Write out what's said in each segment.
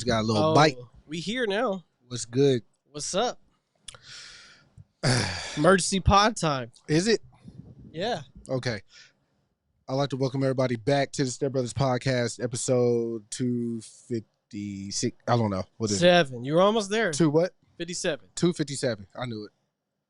got a little bite. We here now. What's good? What's up? Emergency pod time. Is it? Yeah. Okay. I'd like to welcome everybody back to the StepBrothers podcast, episode 256. I don't know. What is 7. You were almost there. Two what? 57. 257. I knew it.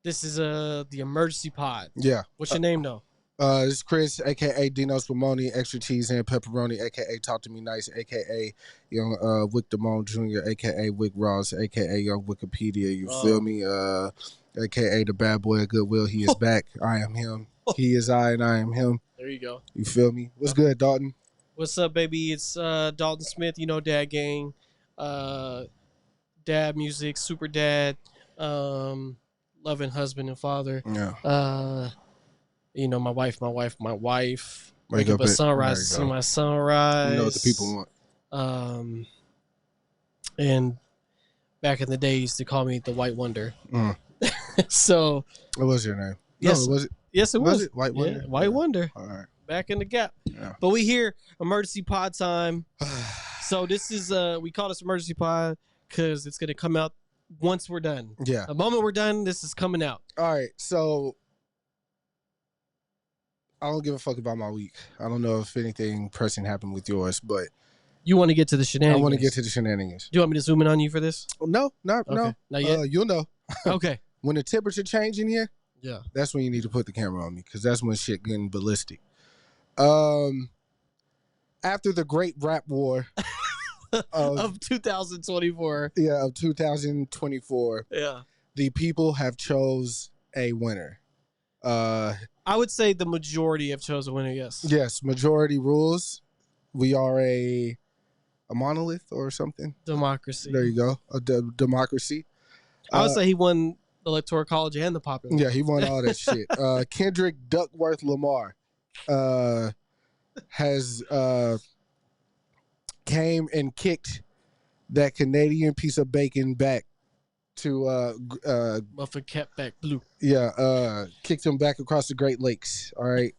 This is the emergency pod. Yeah. What's your name though? This is Chris, a.k.a. Dino's Spumoni, extra cheese and pepperoni, a.k.a. Talk to Me Nice, a.k.a. Young Wick Damone Jr., a.k.a. Wick Ross, a.k.a. Young Wikipedia, you feel me? A.k.a. the bad boy of Goodwill. He is back. I am him. He is I, and I am him. There you go. You feel me? What's good, Dalton? What's up, baby? It's Dalton Smith, Dad Gang, Dad Music, Super Dad, loving husband and father. Yeah. My wife. Wake up at sunrise to see my sunrise. You know what the people want. And back in the day, used to call me the White Wonder. So. What was your name? Yes. No, was it? Yes, it was. It White Wonder? Yeah, White Wonder. All right. Back in the gap. Yeah. But we here, emergency pod time. So this is, we call this emergency pod because it's going to come out once we're done. Yeah. The moment we're done, this is coming out. All right. So I don't give a fuck about my week. I don't know if anything pressing happened with yours, but You want to get to the shenanigans? I want to get to the shenanigans. Do you want me to zoom in on you for this? No. Okay. Not yet? You'll know. Okay. When the temperature change in here, Yeah. that's when you need to put the camera on me because that's when shit getting ballistic. After the great rap war of 2024. Yeah, of 2024, Yeah. the people have chose a winner. I would say the majority have chosen a winner, yes. Yes, majority rules. We are a monolith or something. Democracy. There you go. A democracy. I would say he won the Electoral College and the popular. Yeah, he won all that shit. Kendrick Duckworth Lamar has came and kicked that Canadian piece of bacon back to Buffett kept back blue. Yeah, kicked him back across the Great Lakes. All right.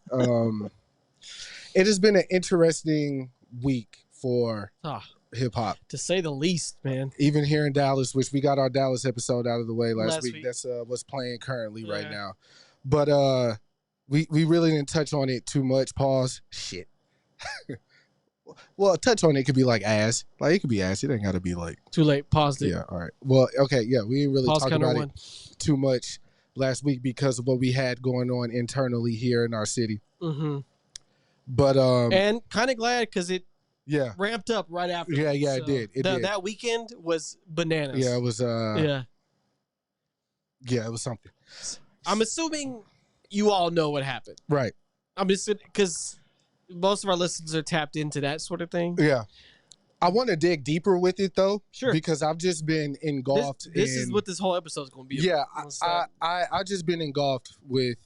It has been an interesting week for hip hop, to say the least, man. even here in Dallas, which we got our Dallas episode out of the way last week. week. That's what's playing currently right now. But we really didn't touch on it too much. Pause. Shit. Well, a touch on it could be like ass. Like it could be ass. It ain't got to be like Too late. Paused it. Yeah. All right. Well, okay. Yeah, we didn't really Pause talk counter about one. it too much last week because of what we had going on internally here in our city. Mm-hmm. But And kind of glad because it yeah. ramped up right after. Yeah, it did. It did. That weekend was bananas. Yeah, it was Yeah. Yeah, it was something. I'm assuming you all know what happened. Right. I'm just because most of our listeners are tapped into that sort of thing. Yeah. I want to dig deeper with it though. Sure. Because I've just been engulfed This in, is what this whole episode is going to be Yeah, about. I just been engulfed with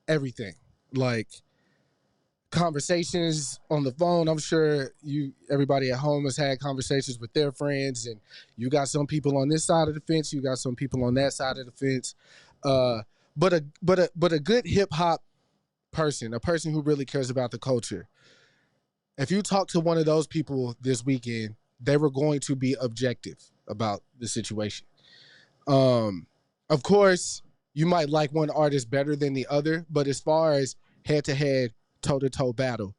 everything. Like conversations on the phone. I'm sure everybody at home has had conversations with their friends, and you got some people on this side of the fence, you got some people on that side of the fence. But a good hip hop person, a person who really cares about the culture. If you talk to one of those people this weekend, they were going to be objective about the situation. Of course, you might like one artist better than the other, but as far as head-to-head, toe-to-toe battle,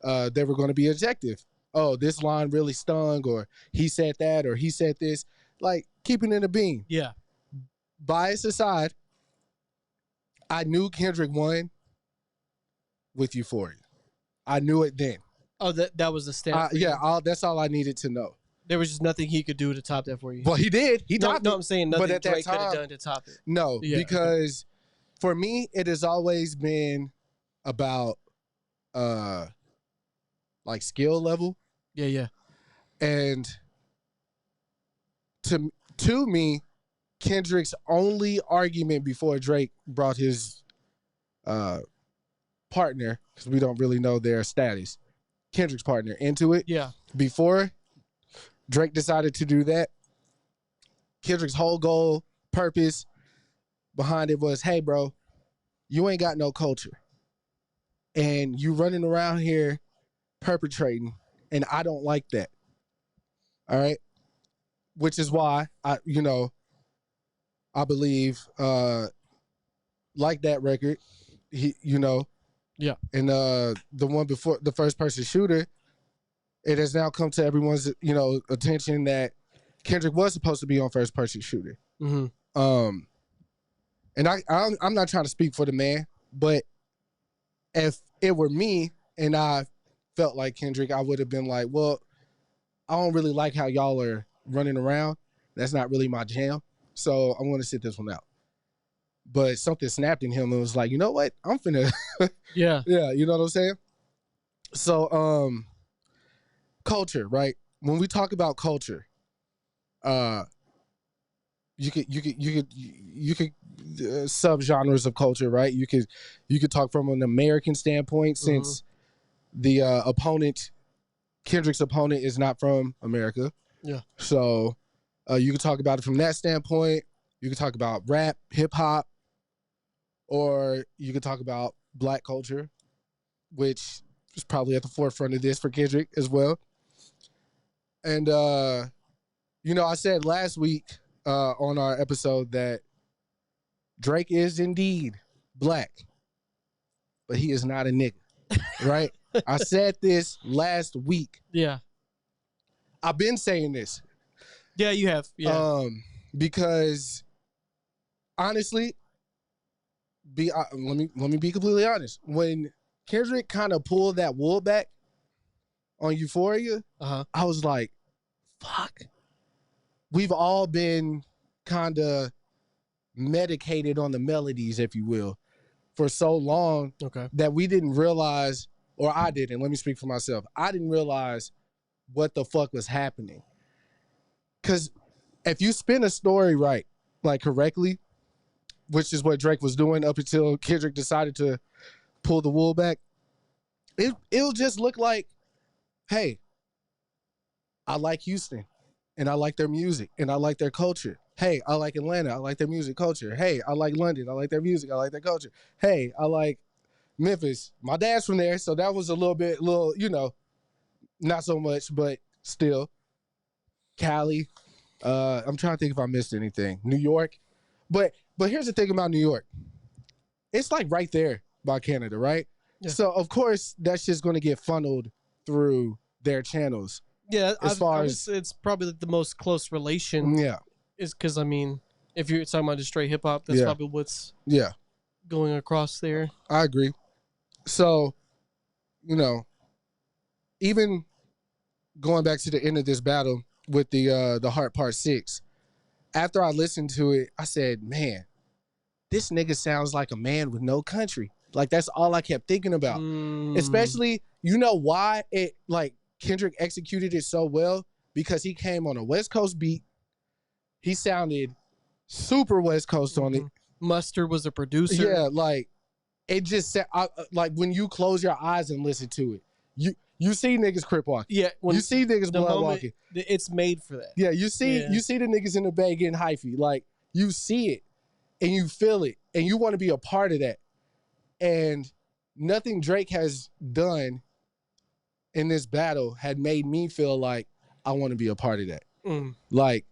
they were going to be objective. Oh, this line really stung, or he said that, or he said this. Like, keeping it in a beam. Yeah. Bias aside, I knew Kendrick won with Euphoria. I knew it then. Oh, that was the stat. Yeah, that's all I needed to know. There was just nothing he could do to top that for you. Well, he did. He topped No, it. I'm saying nothing Drake could have done to top it. No, Yeah, because for me, it has always been about like skill level. Yeah. And to me, Kendrick's only argument before Drake brought his partner, because we don't really know their status, Kendrick's partner, into it. Yeah. Before Drake decided to do that, Kendrick's whole goal, purpose behind it was, hey, bro, you ain't got no culture. And you running around here perpetrating, and I don't like that. All right, which is why I believe like that record, he Yeah. and the one before the first person shooter, it has now come to everyone's attention that Kendrick was supposed to be on first person shooter. Mm-hmm. And I'm not trying to speak for the man, but if it were me and I felt like Kendrick, I would have been like, well, I don't really like how y'all are running around. That's not really my jam. So I'm going to sit this one out. But something snapped in him and was like, you know what? I'm finna. Yeah. Yeah, you know what I'm saying? So, culture, right? When we talk about culture, you could subgenres of culture, right? You could talk from an American standpoint, since the Kendrick's opponent is not from America. Yeah. So you could talk about it from that standpoint. You could talk about rap, hip hop, or you could talk about black culture, which is probably at the forefront of this for Kendrick as well. And I said last week on our episode that Drake is indeed black, but he is not a nigga, right? I said this last week. Yeah. I've been saying this. Yeah, you have. Yeah. Because honestly, let me be completely honest. When Kendrick kind of pulled that wool back on Euphoria, I was like, fuck. We've all been kind of medicated on the melodies, if you will, for so long that we didn't realize, or I didn't, let me speak for myself. I didn't realize what the fuck was happening. Because if you spin a story right, like correctly, which is what Drake was doing up until Kendrick decided to pull the wool back, it'll just look like, hey, I like Houston and I like their music and I like their culture. Hey, I like Atlanta. I like their music culture. Hey, I like London. I like their music. I like their culture. Hey, I like Memphis. My dad's from there, so that was a little, not so much, but still. Cali. I'm trying to think if I missed anything. New York. But here's the thing about New York. It's like right there by Canada, right? Yeah. So of course that's just going to get funneled through their channels. Yeah, it's probably like the most close relation. Yeah. Is because if you're talking about just straight hip hop, that's probably what's going across there. I agree. So, even going back to the end of this battle with the Heart Part 6, after I listened to it, I said, man, this nigga sounds like a man with no country. Like, that's all I kept thinking about. Especially, why Kendrick executed it so well? Because he came on a West Coast beat. He sounded super West Coast on it. Mustard was a producer. Yeah, like, it just said, like, when you close your eyes and listen to it, you see niggas crip walking. Yeah, you see niggas blood walking. It's made for that. Yeah, you see the niggas in the bay getting hyphy. Like, you see it and you feel it and you want to be a part of that. And nothing Drake has done in this battle had made me feel like I want to be a part of that. Like,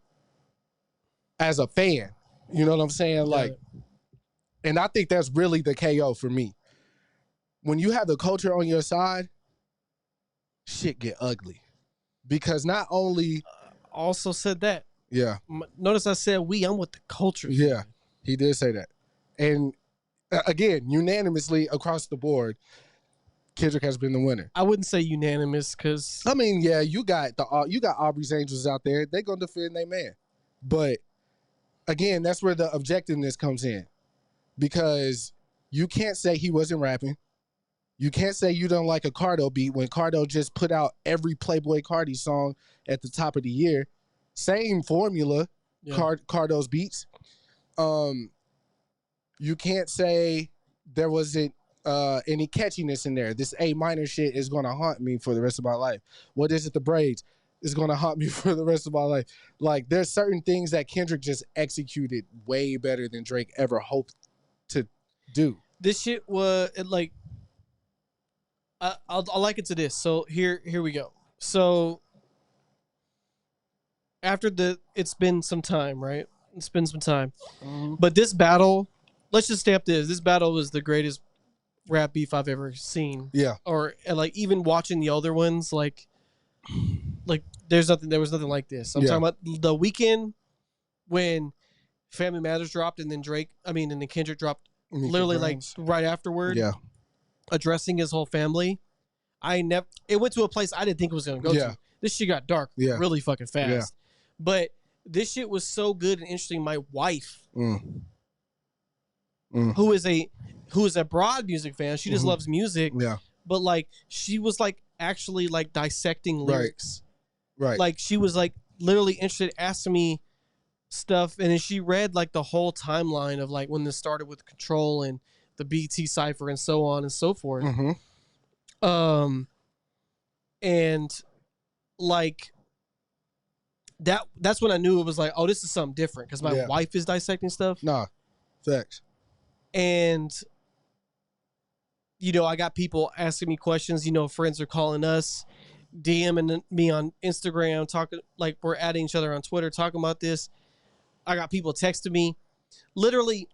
as a fan, you know what I'm saying? Like, and I think that's really the KO for me. When you have the culture on your side, shit get ugly. Because not only... also said that. Yeah. Notice I said I'm with the culture. Yeah, he did say that. And again, unanimously across the board, Kendrick has been the winner. I wouldn't say unanimous because... you got Aubrey's Angels out there. They're going to defend their man. But again, that's where the objectiveness comes in. Because you can't say he wasn't rapping. You can't say you don't like a Cardo beat when Cardo just put out every Playboi Carti song at the top of the year. Same formula, Cardo's beats. You can't say there wasn't any catchiness in there. This A minor shit is going to haunt me for the rest of my life. What is it? The braids is going to haunt me for the rest of my life. Like, there's certain things that Kendrick just executed way better than Drake ever hoped to do. This shit was like... I'll like it to this. So here we go. So after it's been some time, right? It's been some time. Mhm. But this battle, let's just stay up this. This battle was the greatest rap beef I've ever seen. Yeah. Or and like even watching the other ones, like there was nothing like this. I'm Yeah. talking about the weekend when Family Matters dropped and then and then Kendrick dropped literally like right afterward. Yeah. Addressing his whole family. It went to a place I didn't think it was gonna go to. This shit got dark really fucking fast. Yeah. But this shit was so good and interesting. My wife, who is a broad music fan, she just loves music. Yeah. But like she was like actually like dissecting lyrics. Right. Like she was like literally interested, asking me stuff, and then she read like the whole timeline of like when this started with Control and the BT cipher and so on and so forth. And like that's when I knew it was like, oh, this is something different because my wife is dissecting stuff. Nah, facts. And I got people asking me questions. Friends are calling us, DMing me on Instagram, talking like we're adding each other on Twitter, talking about this. I got people texting me. Literally,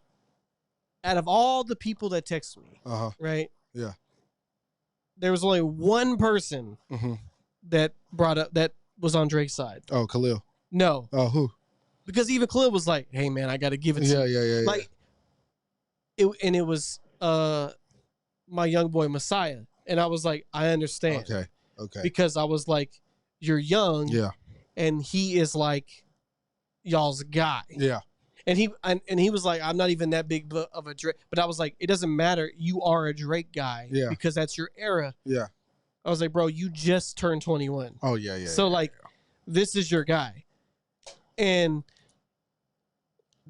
out of all the people that text me, right? Yeah. There was only one person that brought up that was on Drake's side. Oh, Khalil. No. Oh, who? Because even Khalil was like, "Hey, man, I got to give it to you." Yeah. Like, it was my young boy Messiah, and I was like, I understand. Okay. Because I was like, you're young. Yeah. And he is like y'all's guy. Yeah. And he was like, I'm not even that big of a Drake. But I was like, it doesn't matter. You are a Drake guy. Yeah. Because that's your era. Yeah. I was like, bro, you just turned 21. Oh, yeah. So, like, this is your guy. And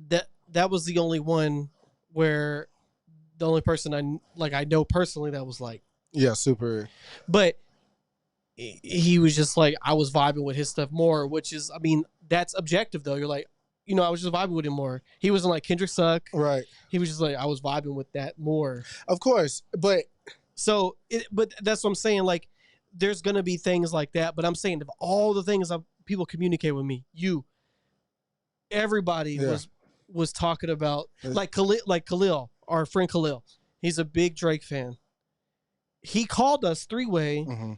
that was the only one where the only person I know personally that was like. Yeah, super. But he was just like, I was vibing with his stuff more, which is, I mean, that's objective, though. You're like, I was just vibing with him more. He wasn't like Kendrick suck. Right. He was just like, I was vibing with that more. Of course. But that's what I'm saying. Like, there's going to be things like that. But I'm saying of all the things people communicate with me, everybody was talking about, like Khalil, our friend Khalil. He's a big Drake fan. He called us three-way.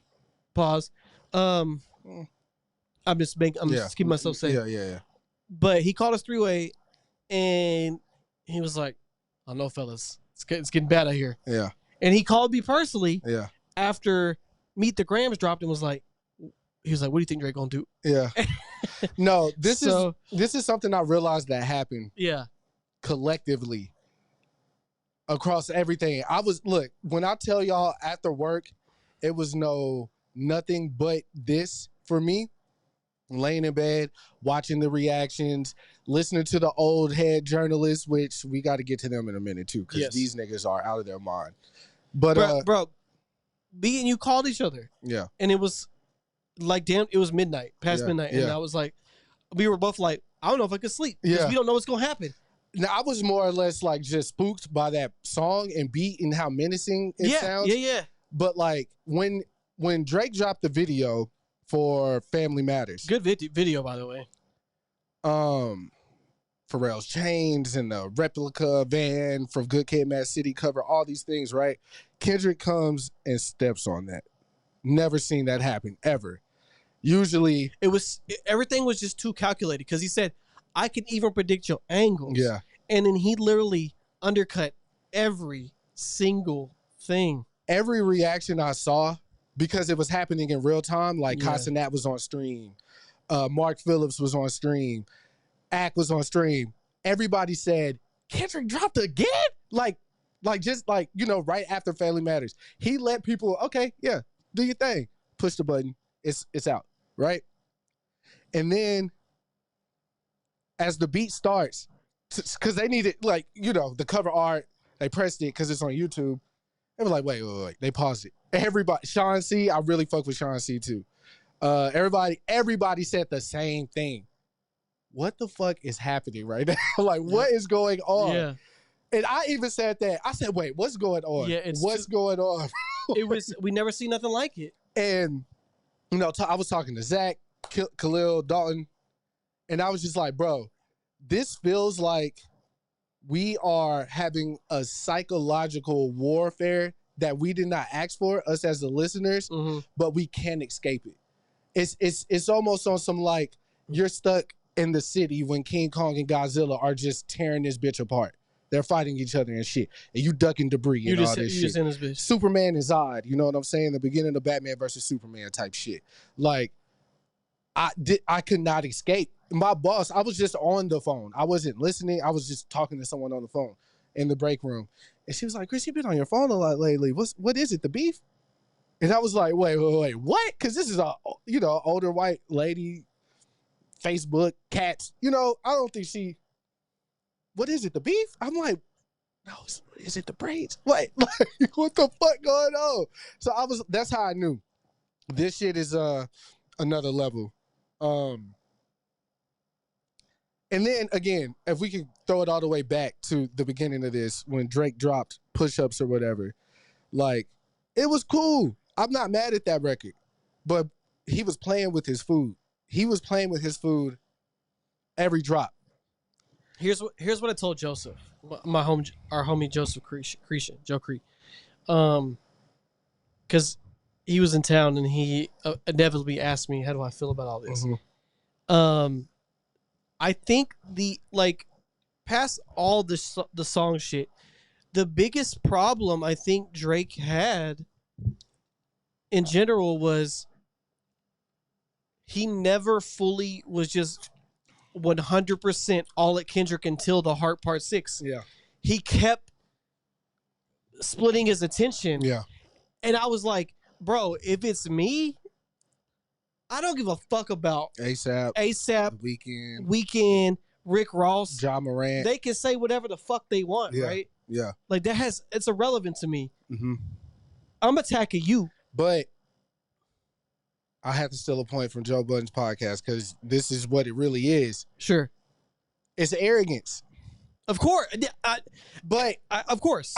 Pause. I'm just keeping myself safe. Yeah. But he called us three-way, and he was like, "I know, fellas, it's getting bad out here." Yeah. And he called me personally. Yeah. After Meet the Grams dropped, and he was like, "What do you think Drake gonna do?" Yeah. No, this is something I realized that happened. Yeah. Collectively. Across everything. When I tell y'all after work, it was nothing but this for me. Laying in bed, watching the reactions, listening to the old head journalists, which we got to get to them in a minute too, because these niggas are out of their mind. But bro, me and you called each other. Yeah. And it was like, damn, it was midnight, past midnight. And I was like, we were both like, I don't know if I could sleep. Because we don't know what's going to happen. Now, I was more or less like just spooked by that song and beat and how menacing it sounds. Yeah. But like when Drake dropped the video for Family Matters. Good video, by the way. Pharrell's chains and the replica van from Good Kid, Mad City cover, all these things, right? Kendrick comes and steps on that. Never seen that happen, ever. Usually... Everything was just too calculated, because he said, I can even predict your angles. Yeah. And then he literally undercut every single thing. Every reaction I saw, because it was happening in real time, like Casanat was on stream, Mark Phillips was on stream, Ack was on stream. Everybody said, Kendrick dropped again? Like right after Family Matters. He let people, okay, yeah, do your thing. Push the button. It's out, right? And then as the beat starts, because they needed, the cover art, they pressed it because it's on YouTube. They were like, wait. They paused it. Everybody, Sean C, I really fuck with Sean C too. Everybody said the same thing. What the fuck is happening right now? What is going on? Yeah. And I even said that. I said, wait, what's going on? Yeah, what's going on? We never see nothing like it. And, I was talking to Zach, Khalil, Dalton, And I was just like, bro, this feels like we are having a psychological warfare that we did not ask for, us as the listeners, but we can't escape it. It's almost on some like you're stuck in the city when King Kong and Godzilla are just tearing this bitch apart. They're fighting each other and shit. And you ducking debris and all this shit. Just in this bitch. Superman is odd. You know what I'm saying? The beginning of Batman versus Superman type shit. Like, I could not escape. My boss, I was just on the phone. I wasn't listening. I was just talking to someone on the phone in the break room. And she was like, Kris, you've been on your phone a lot lately. What is it, the beef? And I was like, wait, what? Because this is a, older white lady, Facebook, cats. I don't think what is it, the beef? I'm like, no, is it the braids? What? Like, what the fuck going on? So that's how I knew. This shit is another level. And then again, if we could throw it all the way back to the beginning of this, when Drake dropped Push-Ups or whatever, like, it was cool. I'm not mad at that record, but he was playing with his food. He was playing with his food every drop. Here's what I told Joseph, our homie Joseph Cretion, Joe Cree, because he was in town and he inevitably asked me, how do I feel about all this? I think past all the song shit, the biggest problem I think Drake had in general was he never fully was just 100% all at Kendrick until the Heart Part 6. Yeah. He kept splitting his attention. Yeah. And I was like, bro, if it's me, I don't give a fuck about ASAP, Weekend, Rick Ross, Ja Morant. They can say whatever the fuck they want, right? Yeah. Like it's irrelevant to me. I'm attacking you. But I have to steal a point from Joe Budden's podcast because this is what it really is. Sure. It's arrogance. Of course. Of course.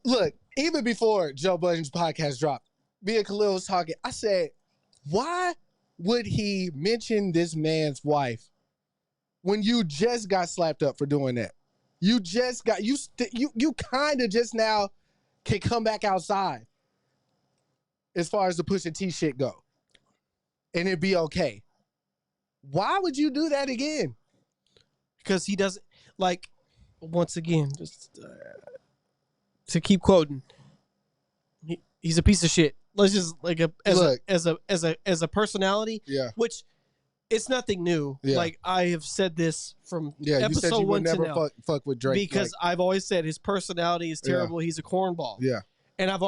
Look, even before Joe Budden's podcast dropped, me and Khalil was talking. I said, why would he mention this man's wife when you just got slapped up for doing that? You just got, you kind of just now can come back outside as far as the Pusha T shit go. And it'd be okay. Why would you do that again? Because he doesn't, like, once again, just to keep quoting, he's a piece of shit. Let's just as a personality, which it's nothing new. Yeah. Like I have said this from episode you said you 1 would to never now, fuck with Drake because I've always said his personality is terrible. He's a cornball. Yeah, and I've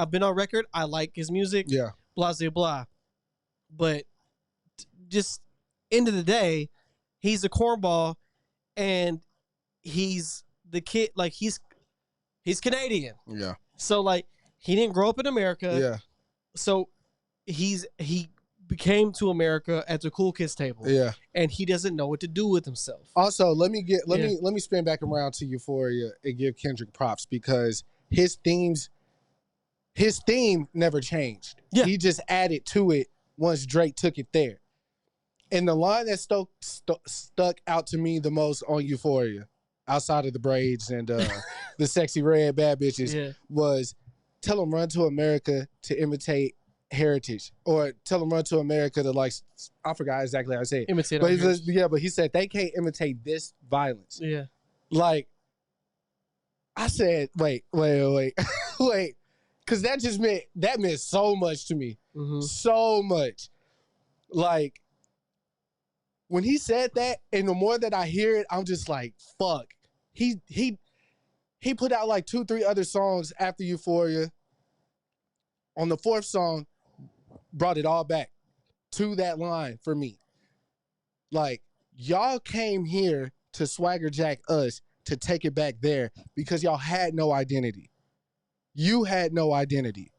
been on record. I like his music. Yeah, blah blah blah. But just end of the day, he's a cornball, and he's the kid. Like he's Canadian. Yeah. So like he didn't grow up in America. Yeah. So he became to America at the cool kids table. Yeah. And he doesn't know what to do with himself. Also, let me spin back around to Euphoria and give Kendrick props because his theme never changed. Yeah. He just added to it once Drake took it there. And the line that stuck out to me the most on Euphoria, outside of the braids and the sexy red bad bitches, was tell them run to America to imitate heritage, or tell them run to America to I forgot exactly how I said it. Imitate but he said they can't imitate this violence. Yeah. Like, I said, wait. Because that meant so much to me. Mm-hmm. So much. Like, when he said that, and the more that I hear it, I'm just like, fuck. He put out like 2-3 other songs after Euphoria. On the 4th song, brought it all back to that line for me. Like, y'all came here to swagger jack us to take it back there because y'all had no identity. You had no identity.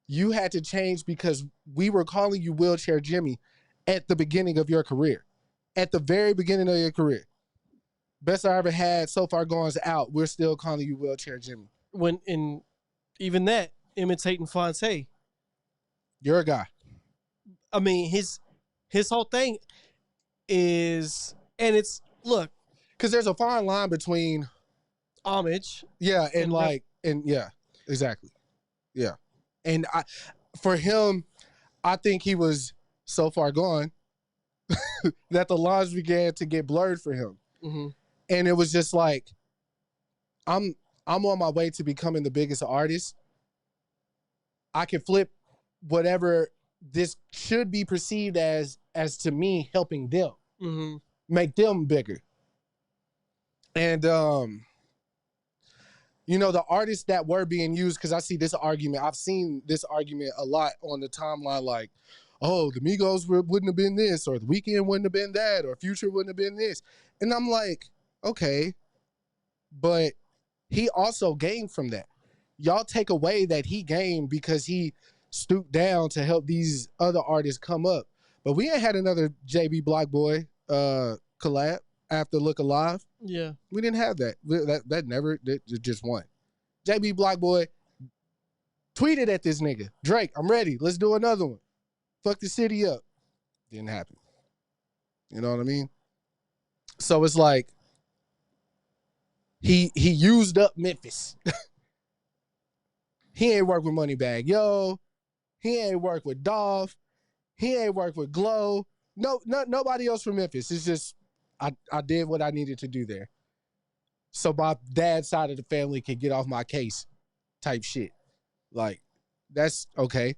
You had to change because we were calling you Wheelchair Jimmy at the beginning of your career. At the very beginning of your career. Best I ever had, So Far Gone's out. We're still calling you Wheelchair Jimmy. When in even that, imitating Fonte. You're a guy. I mean, his whole thing, is, and it's, look, because there's a fine line between homage. Yeah, and like, and yeah, exactly. Yeah. And for him, I think he was so far gone that the lines began to get blurred for him. Mm-hmm. And it was just like, I'm on my way to becoming the biggest artist. I can flip whatever this should be perceived as to me helping them, make them bigger. And you know, the artists that were being used, because I see this argument, I've seen this argument a lot on the timeline, like, oh, the Migos wouldn't have been this, or the Weeknd wouldn't have been that, or Future wouldn't have been this. And I'm like, okay, but he also gained from that. Y'all take away that he gained because he stooped down to help these other artists come up. But we ain't had another JB Block Boy collab after Look Alive. Yeah. We didn't have that. That never, just one. JB Block Boy tweeted at this nigga, Drake, I'm ready. Let's do another one. Fuck the city up. Didn't happen. You know what I mean? So it's like, he used up Memphis. He ain't worked with Moneybagg Yo. He ain't worked with Dolph. He ain't worked with Glow. Nobody else from Memphis. It's just, I did what I needed to do there. So my dad's side of the family can get off my case type shit. Like, that's okay.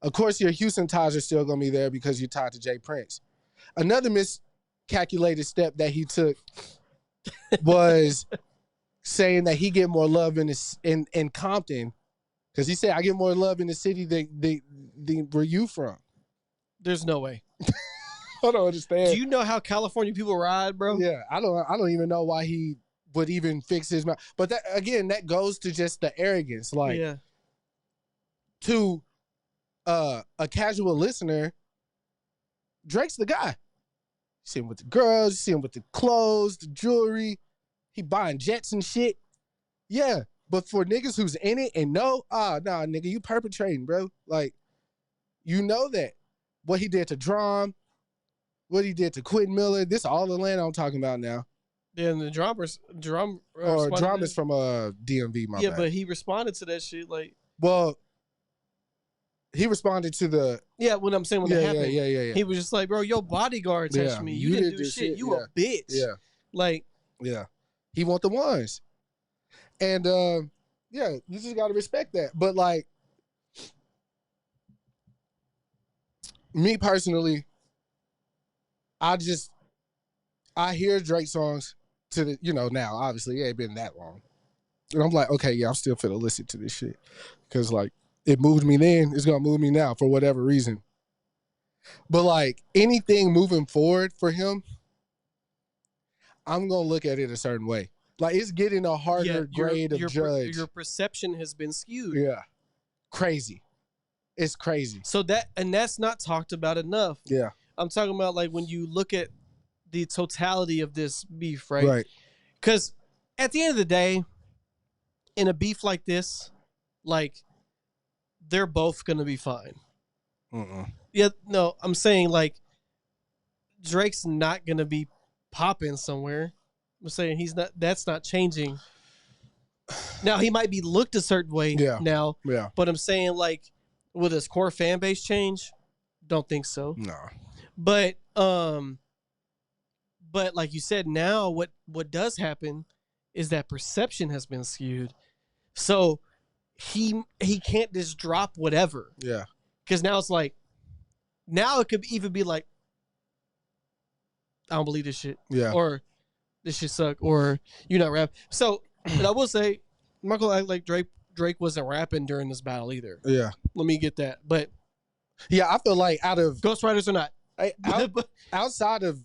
Of course, your Houston ties are still going to be there because you're tied to Jay Prince. Another miscalculated step that he took was saying that he get more love in Compton, because he said, I get more love in the city than where you from. There's no way. I don't understand. Do you know how California people ride, bro? Yeah, I don't even know why he would even fix his mouth. But that, again, that goes to just the arrogance. Like, yeah. To a casual listener, Drake's the guy. You see him with the girls, you see him with the clothes, the jewelry. He buying jets and shit. Yeah, but for niggas who's in it and know, nah, nigga, you perpetrating, bro. Like, you know that. What he did to Drum, what he did to Quentin Miller, this all Atlanta I'm talking about now. Yeah, and the Drum is from DMV, my yeah, bad. but he responded to that shit, like. Well, he responded to the. Yeah, when I'm saying when that happened. Yeah. He was just like, bro, your bodyguard touched me. You didn't do shit. You a bitch. Yeah. Like. Yeah. He want the ones. And, yeah, you just got to respect that. But, like, me personally, I hear Drake songs to the, now, obviously, it ain't been that long. And I'm like, okay, yeah, I'm still finna listen to this shit. Because, like, it moved me then, it's going to move me now for whatever reason. But, like, anything moving forward for him, I'm going to look at it a certain way. Like, it's getting a harder grade of judge. Your perception has been skewed. Yeah. Crazy. It's crazy. So that's not talked about enough. Yeah. I'm talking about, like, when you look at the totality of this beef, right? Right. Because at the end of the day, in a beef like this, like, they're both going to be fine. Yeah, no, I'm saying, like, Drake's not going to be popping somewhere. I'm saying that's not changing. Now, he might be looked a certain way now. Yeah. But I'm saying, like, will his core fan base change? Don't think so. No. But like you said, now what does happen is that perception has been skewed. So he can't just drop whatever. Yeah. Because now it's like, now it could even be like, I don't believe this shit. Yeah. Or this shit suck. Or you not rap. So, but I will say, I'm not gonna act like Drake wasn't rapping during this battle either. Yeah. Let me get that. But yeah, I feel like out of Ghostwriters or not, outside of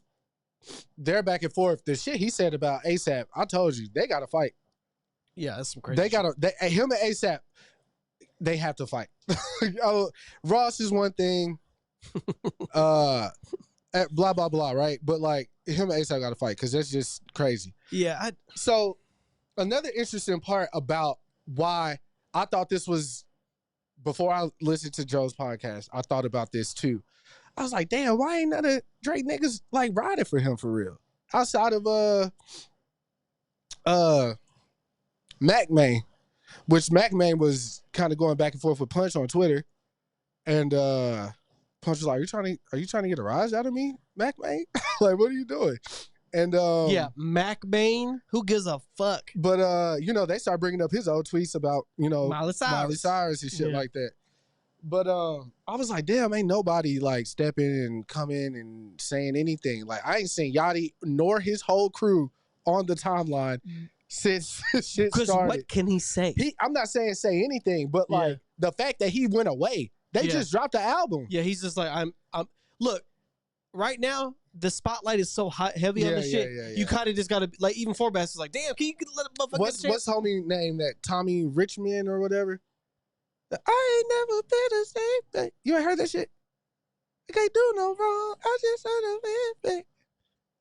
their back and forth, the shit he said about ASAP, I told you they got to fight. Yeah, that's some crazy. Him and ASAP, they have to fight. Ross is one thing. Blah blah blah. Right, but like him and ASAP got to fight because that's just crazy. Yeah. So another interesting part about why I thought this was, before I listened to Joe's podcast, I thought about this too. I was like, damn, why ain't none of Drake niggas like riding for him for real? Outside of Mac Main, which Mac Main was kind of going back and forth with Punch on Twitter, and Punch was like, are you trying to get a rise out of me, Mac Main? Like, what are you doing? And yeah, Mac Main, who gives a fuck? But they start bringing up his old tweets about Miley Cyrus and shit like that. But I was like, damn, ain't nobody like stepping and coming and saying anything. Like, I ain't seen Yachty nor his whole crew on the timeline since shit started. What can he say? I'm not saying say anything, but like the fact that he went away, they just dropped the album. Yeah, he's just like, I'm look, right now the spotlight is so hot, heavy on the shit. You kind of just gotta like, even Forbes is like, damn, can you let a motherfucker what's homie name, that Tommy Richmond or whatever? I ain't never been the same thing. You ain't heard that shit? I can't do no wrong. I just heard a thing.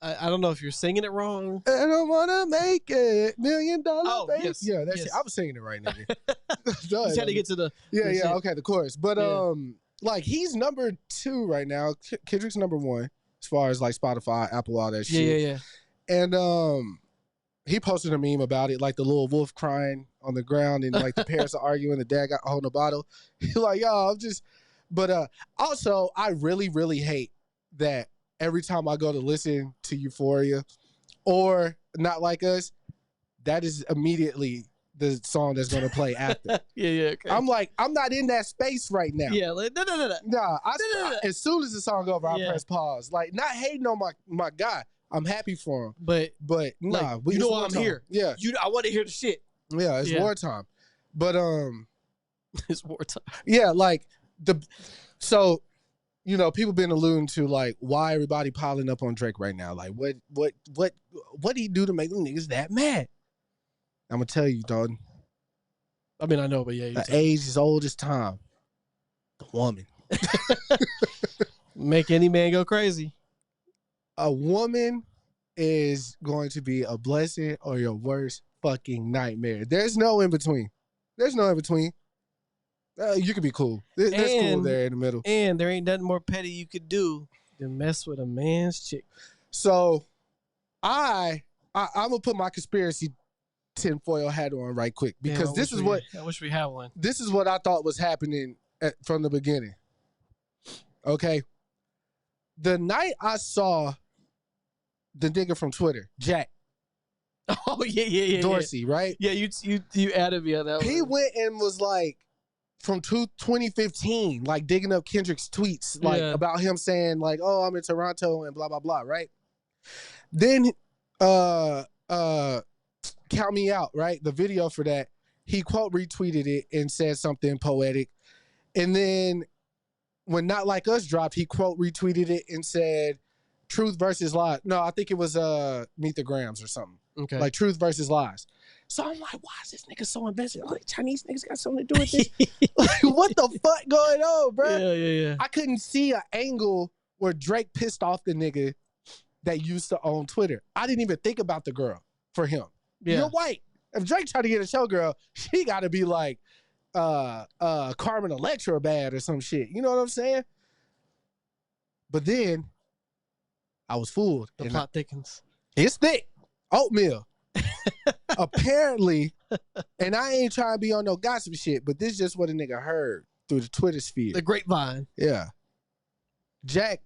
I don't know if you're singing it wrong. I don't wanna make it $1 million. Oh, baby. yes. Yeah, that shit. I was singing it right, nigga. Just had to get to the okay, the chorus. But like, he's number 2 right now. Kendrick's number 1 as far as like Spotify, Apple, all that shit. Yeah. And he posted a meme about it, like the little wolf crying on the ground, and like the parents are arguing. The dad got holding a bottle. He's like, yo, I'm just. But also, I really, really hate that every time I go to listen to Euphoria or Not Like Us, that is immediately the song that's going to play after. Okay. I'm like, I'm not in that space right now. Yeah, like, no. Nah, as soon as the song over, I press pause. Like, not hating on my guy. I'm happy for him. But nah, like, you know why I'm here. Yeah. I want to hear the shit. Yeah, it's wartime. But it's wartime. Yeah, like so people been alluding to like why everybody piling up on Drake right now. Like what he do to make them niggas that mad? I'm gonna tell you, Dalton. I mean, I know, but the age is old as time. The woman. Make any man go crazy. A woman is going to be a blessing or your worst fucking nightmare. There's no in between. You could be cool. There's cool there in the middle. And there ain't nothing more petty you could do than mess with a man's chick. So I'm gonna put my conspiracy tinfoil hat on right quick, because I wish we had one. This is what I thought was happening from the beginning. Okay. The night I saw the nigga from Twitter, Jack. Oh yeah. Dorsey, right? Yeah, you added me on that one. He went and was like, from 2015, like digging up Kendrick's tweets, like about him saying like, oh, I'm in Toronto and blah blah blah, right? Then Count Me Out, right? The video for that, he quote retweeted it and said something poetic. And then when Not Like Us dropped, he quote retweeted it and said truth versus lies. No, I think it was Meet the Grams or something. Okay. Like truth versus lies. So I'm like, why is this nigga so invested? Like, Chinese niggas got something to do with this? Like, what the fuck going on, bro? Yeah. I couldn't see an angle where Drake pissed off the nigga that used to own Twitter. I didn't even think about the girl for him. Yeah. You're white. If Drake tried to get a showgirl, she got to be like Carmen Electra bad or some shit. You know what I'm saying? But then I was fooled. The plot thickens. It's thick. Oatmeal. Apparently, and I ain't trying to be on no gossip shit, but this is just what a nigga heard through the Twitter sphere. The grapevine. Yeah. Jack,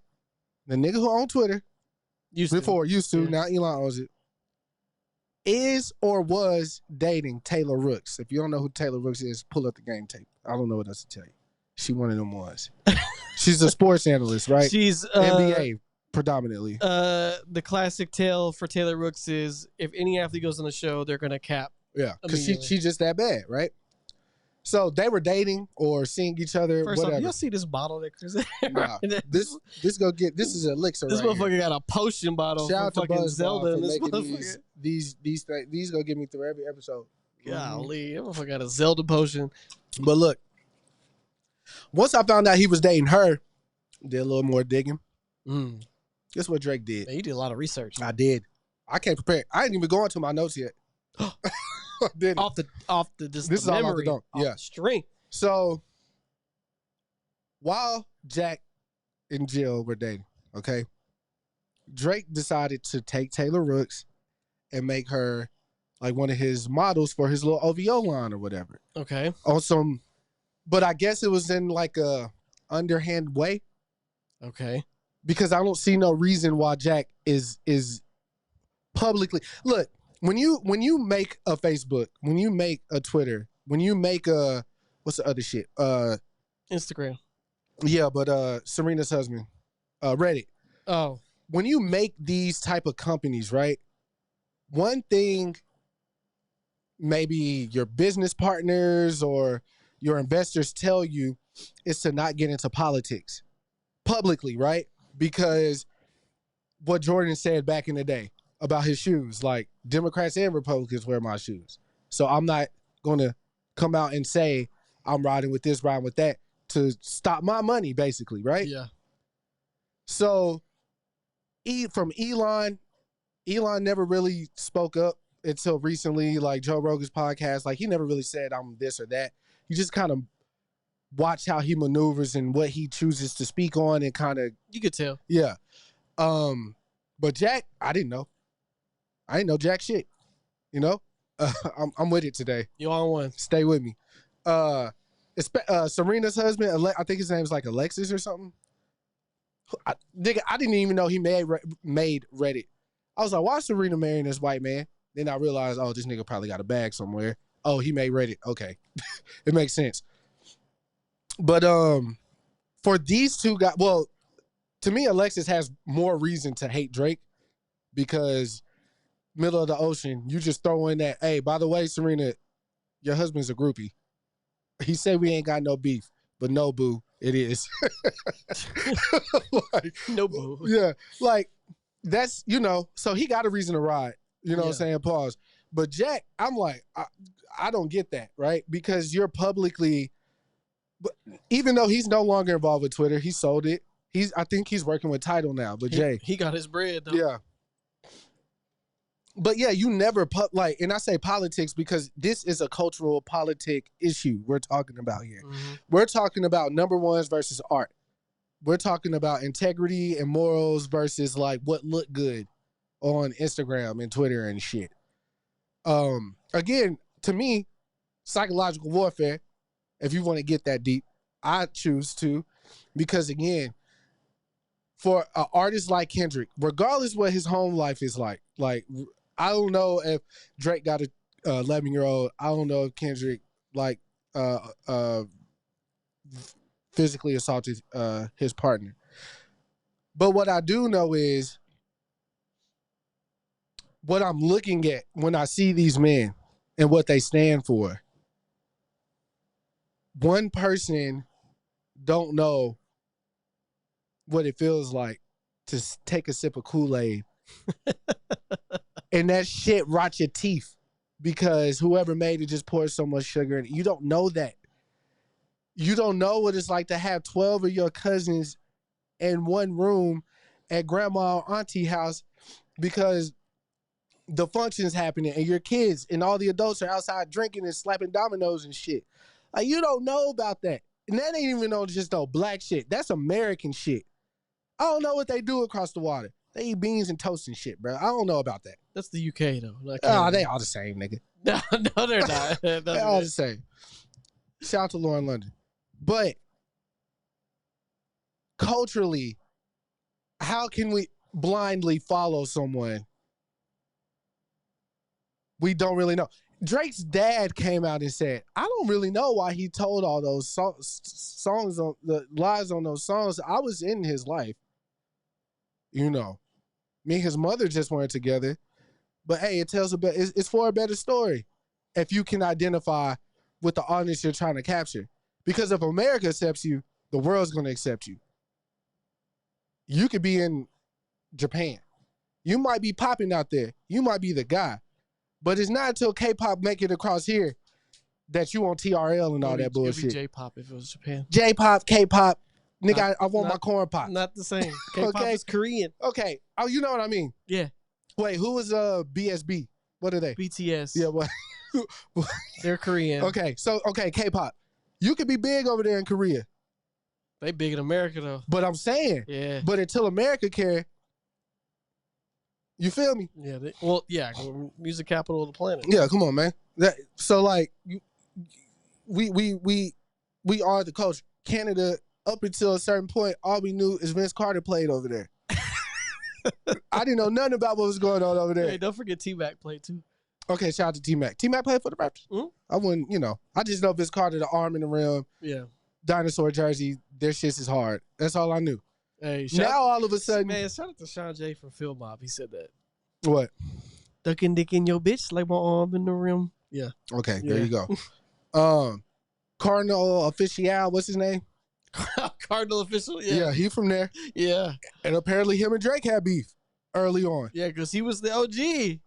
the nigga who owned Twitter, used to, now Elon owns it, is or was dating Taylor Rooks. If you don't know who Taylor Rooks is, pull up the game tape. I don't know what else to tell you. She one of them ones. She's a sports analyst, right? She's NBA predominantly. The classic tale for Taylor Rooks is if any athlete goes on the show, they're gonna cap. Yeah, because she's just that bad, right? So they were dating or seeing each other. First whatever. off, you'll see this bottle that Kris. Nah, this is elixir. This right motherfucker here. got a potion bottle. Shout out to fucking Buzz Zelda. for In this making motherfucker. These gonna get me through every episode. Golly, that motherfucker got a Zelda potion. But look, once I found out he was dating her, did a little more digging. Guess what Drake did? Man, you did a lot of research. I did. I can't prepare. I didn't even go into my notes yet. Off the this is all off the dome. Yeah, string. So while Jack in jail were dating. Okay, Drake decided to take Taylor Rooks and make her like one of his models for his little OVO line or whatever. Okay. On some, but I guess it was in like a underhand way. Okay. Because I don't see no reason why Jack is publicly look when you make a Facebook, when you make a Twitter, when you make a what's the other shit? Instagram. Yeah, but Serena's husband, Reddit. Oh, when you make these type of companies, right? One thing maybe your business partners or your investors tell you is to not get into politics publicly, right? Because what Jordan said back in the day about his shoes, like Democrats and Republicans wear my shoes. So I'm not going to come out and say I'm riding with this, riding with that to stop my money, basically, right? yeah. So from Elon never really spoke up until recently, like Joe Rogan's podcast. Like he never really said I'm this or that. You just kind of watch how he maneuvers and what he chooses to speak on and kind of. You could tell. Yeah. But Jack, I didn't know Jack shit. You know, I'm with it today. You on one. Stay with me. Serena's husband, I think his name's like Alexis or something. Nigga, I didn't even know he made Reddit. I was like, why is Serena marrying this white man? Then I realized, oh, this nigga probably got a bag somewhere. Oh, he made Reddit. Okay. It makes sense. But for these two guys, well, to me, Alexis has more reason to hate Drake because middle of the ocean, you just throw in that, hey, by the way, Serena, your husband's a groupie. He said we ain't got no beef, but no, boo, it is. Like, No boo. Yeah, like that's, so he got a reason to ride. You know what I'm saying? Pause. But Jack, I'm like, I don't get that, right? Because you're publicly, but even though he's no longer involved with Twitter, he sold it. I think he's working with Tidal now. But Jay, he got his bread though. Yeah. But yeah, you never and I say politics because this is a cultural politic issue we're talking about here. Mm-hmm. We're talking about number ones versus art. We're talking about integrity and morals versus like what looked good on Instagram and Twitter and shit. Again, to me, psychological warfare, if you want to get that deep, I choose to, because again, for an artist like Kendrick, regardless what his home life is like I don't know if Drake got a 11-year-old. I don't know if Kendrick physically assaulted his partner. But what I do know is what I'm looking at when I see these men and what they stand for. One person don't know what it feels like to take a sip of Kool-Aid and that shit rot your teeth because whoever made it just poured so much sugar in it. You don't know that. You don't know what it's like to have 12 of your cousins in one room at grandma or auntie house because the function's happening and your kids and all the adults are outside drinking and slapping dominoes and shit. Like, you don't know about that. And that ain't even just no black shit. That's American shit. I don't know what they do across the water. They eat beans and toast and shit, bro. I don't know about that. That's the UK though. They all the same, nigga. No, they're not. They all the same. Shout out to Lauren London. But culturally, how can we blindly follow someone we don't really know? Drake's dad came out and said, I don't really know why he told all those songs on the lies on those songs. I was in his life. Me and his mother just weren't together. But hey, it's for a better story if you can identify with the audience you're trying to capture. Because if America accepts you, the world's going to accept you. You could be in Japan. You might be popping out there. You might be the guy. But it's not until K-pop make it across here that you on TRL and all that bullshit. It'd be J-pop if it was Japan. J-pop, K-pop. Nigga, I want my corn pop. Not the same. K-pop is Korean. Okay. Oh, you know what I mean? Yeah. Wait, who was BSB? What are they? BTS. Yeah, what? They're Korean. Okay, K-pop. You could be big over there in Korea. They big in America though. But I'm saying, Yeah. but until America care, you feel me? Yeah. Yeah. Music capital of the planet. Yeah, come on, man. So like, we are the culture. Canada, up until a certain point, all we knew is Vince Carter played over there. I didn't know nothing about what was going on over there. Hey, don't forget T-Mac played too. Okay, shout out to T-Mac. T-Mac played for the Raptors. Mm-hmm. I wouldn't, I just know Vince Carter, the arm in the rim, dinosaur jersey, their shits is hard. That's all I knew. Hey, now all of a sudden, man, shout out to Sean J from Phil Mob. He said that. What? Ducking dick in your bitch like my arm in the rim. Yeah. Okay, there you go. Cardinal official, what's his name? Cardinal official. Yeah, he from there. Yeah. And apparently him and Drake had beef early on. Yeah, because he was the OG.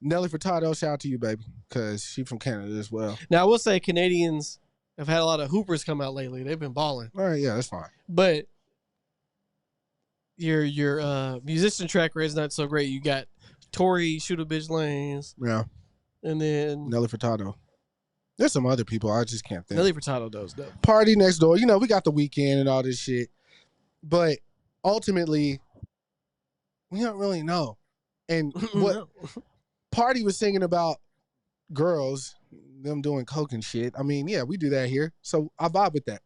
Nelly Furtado, shout out to you, baby, because she from Canada as well. Now, I will say Canadians have had a lot of hoopers come out lately. They've been balling. All right, yeah, that's fine. But your musician track record is not so great. You got Tory, Shoot a Bitch Lanes. Yeah. And then Nelly Furtado. There's some other people I just can't think. Nelly Furtado does, though. Party Next Door. We got The Weeknd and all this shit. But ultimately, we don't really know. And what Party was singing about girls, them doing coke and shit. I mean, yeah, we do that here. So I vibe with that.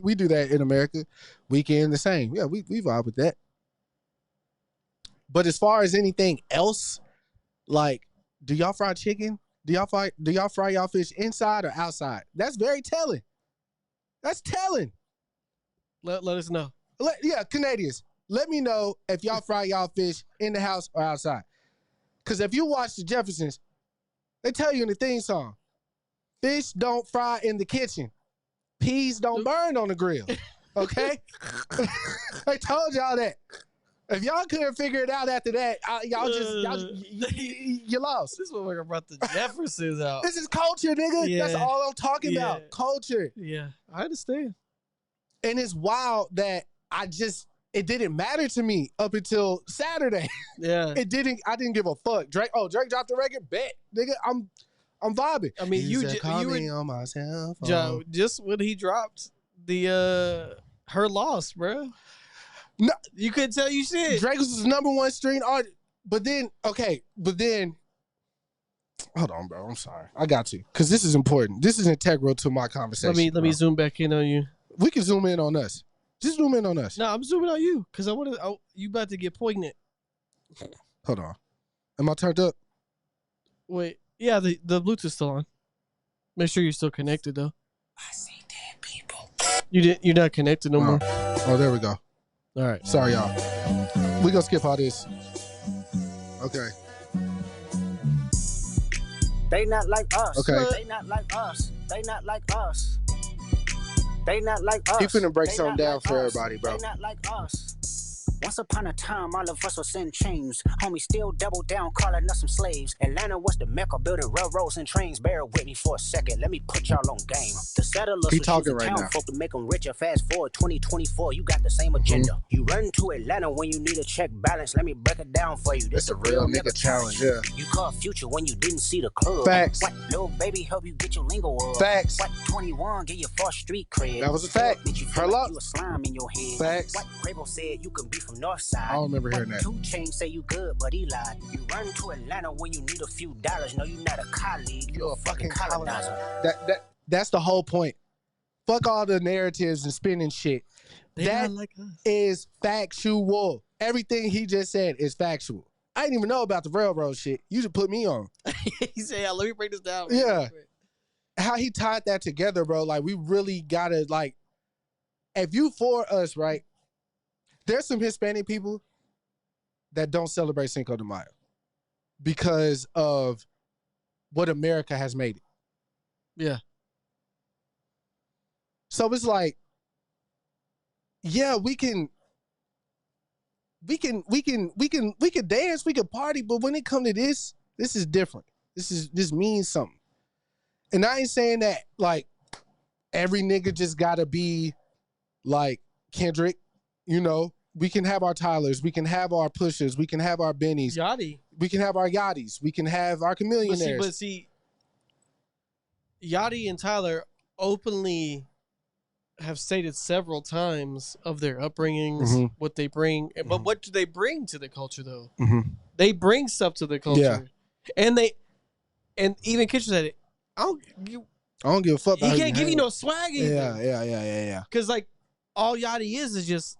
We do that in America. Weeknd the same. Yeah, we vibe with that. But as far as anything else, like, do y'all fry chicken? Do y'all fry y'all fish inside or outside? That's very telling. That's telling. Let us know. Canadians, let me know if y'all fry y'all fish in the house or outside. Because if you watch the Jeffersons, they tell you in the theme song, fish don't fry in the kitchen. Peas don't burn on the grill. Okay? I told y'all that. If y'all couldn't figure it out after that, you lost. This is what we're about the Jeffersons out. This is culture, nigga. Yeah. That's all I'm talking about. Culture. Yeah, I understand. And it's wild that it didn't matter to me up until Saturday. Yeah. I didn't give a fuck. Drake dropped the record, bet. Nigga, I'm vibing. I mean, you were on myself. Joe, just when he dropped the Her Loss, bro. No, you couldn't tell you shit. Drake was his #1 stream artist. But then, hold on, bro. I'm sorry. I got to. Because this is important. This is integral to my conversation. Let me zoom back in on you. We can zoom in on us. Just zoom in on us. No, I'm zooming on you. Because you about to get poignant. Hold on. Am I turned up? Wait. Yeah, the Bluetooth's still on. Make sure you're still connected, though. I see dead people. You're not connected no more. Oh, there we go. All right. Sorry, y'all. We gonna skip all this. Okay. They not like us. Okay. They not like us. They not like us. They not like us. He finna break They something not down like for us. everybody, bro. They not like us. Once upon a time, all of us was in chains. Homie still double down, calling us some slaves. Atlanta was the mecca, building railroads and trains. Bear with me for a second, let me put y'all on game. The settlers He was talking using right town now. folk to make them richer. Fast forward 2024, you got the same agenda. You run to Atlanta when you need a check balance. Let me break it down for you. That's a real nigga challenge, yeah. You call Future when you didn't see the club. Facts. What little baby help you get your lingo up. Facts. What 21 get your first street cred. That was a fact. Did you Her feel luck. like you a slime in your head. Facts. What Quavo said you can be from North Side. I don't remember hearing that. 2 Chainz say you good, but he lied. You run to Atlanta when you need a few dollars. No, you not a colleague. You a fucking colonizer. That's the whole point. Fuck all the narratives and spinning shit. That is factual. Everything he just said is factual. I didn't even know about the railroad shit. You should put me on. He said, yeah, let me break this down. Yeah. How he tied that together, bro. Like, we really gotta, like, if you for us, right? There's some Hispanic people that don't celebrate Cinco de Mayo because of what America has made it. Yeah. So it's like, yeah, we can dance, we can party, but when it comes to this is different. This means something. And I ain't saying that like every nigga just gotta be like Kendrick, you know. We can have our Tylers, we can have our Pushers, we can have our Bennies. Yachty. We can have our Yachties, we can have our Chameleonaires. But see, Yachty and Tyler openly have stated several times of their upbringings, what they bring. But what do they bring to the culture, though? They bring stuff to the culture, and even Kitchen said it. I don't give a fuck. He can't give you no swag either. Yeah. Because like all Yachty is just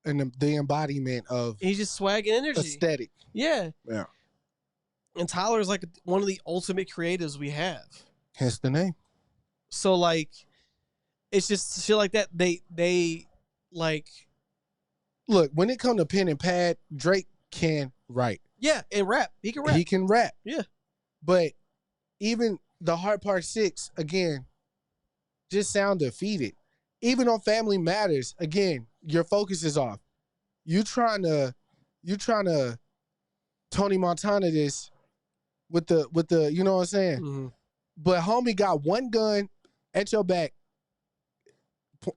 and the embodiment of he's just swag and energy, aesthetic. Yeah. And Tyler's like one of the ultimate creatives we have. Hence the name. So like, it's just shit like that. They like. Look, when it comes to pen and pad, Drake can write. Yeah, and rap. He can rap. He can rap. Yeah. But even the Hard Part 6, again, just sound defeated. Even on Family Matters, again, your focus is off. You trying to Tony Montana this with the you know what I'm saying? But homie got one gun at your back,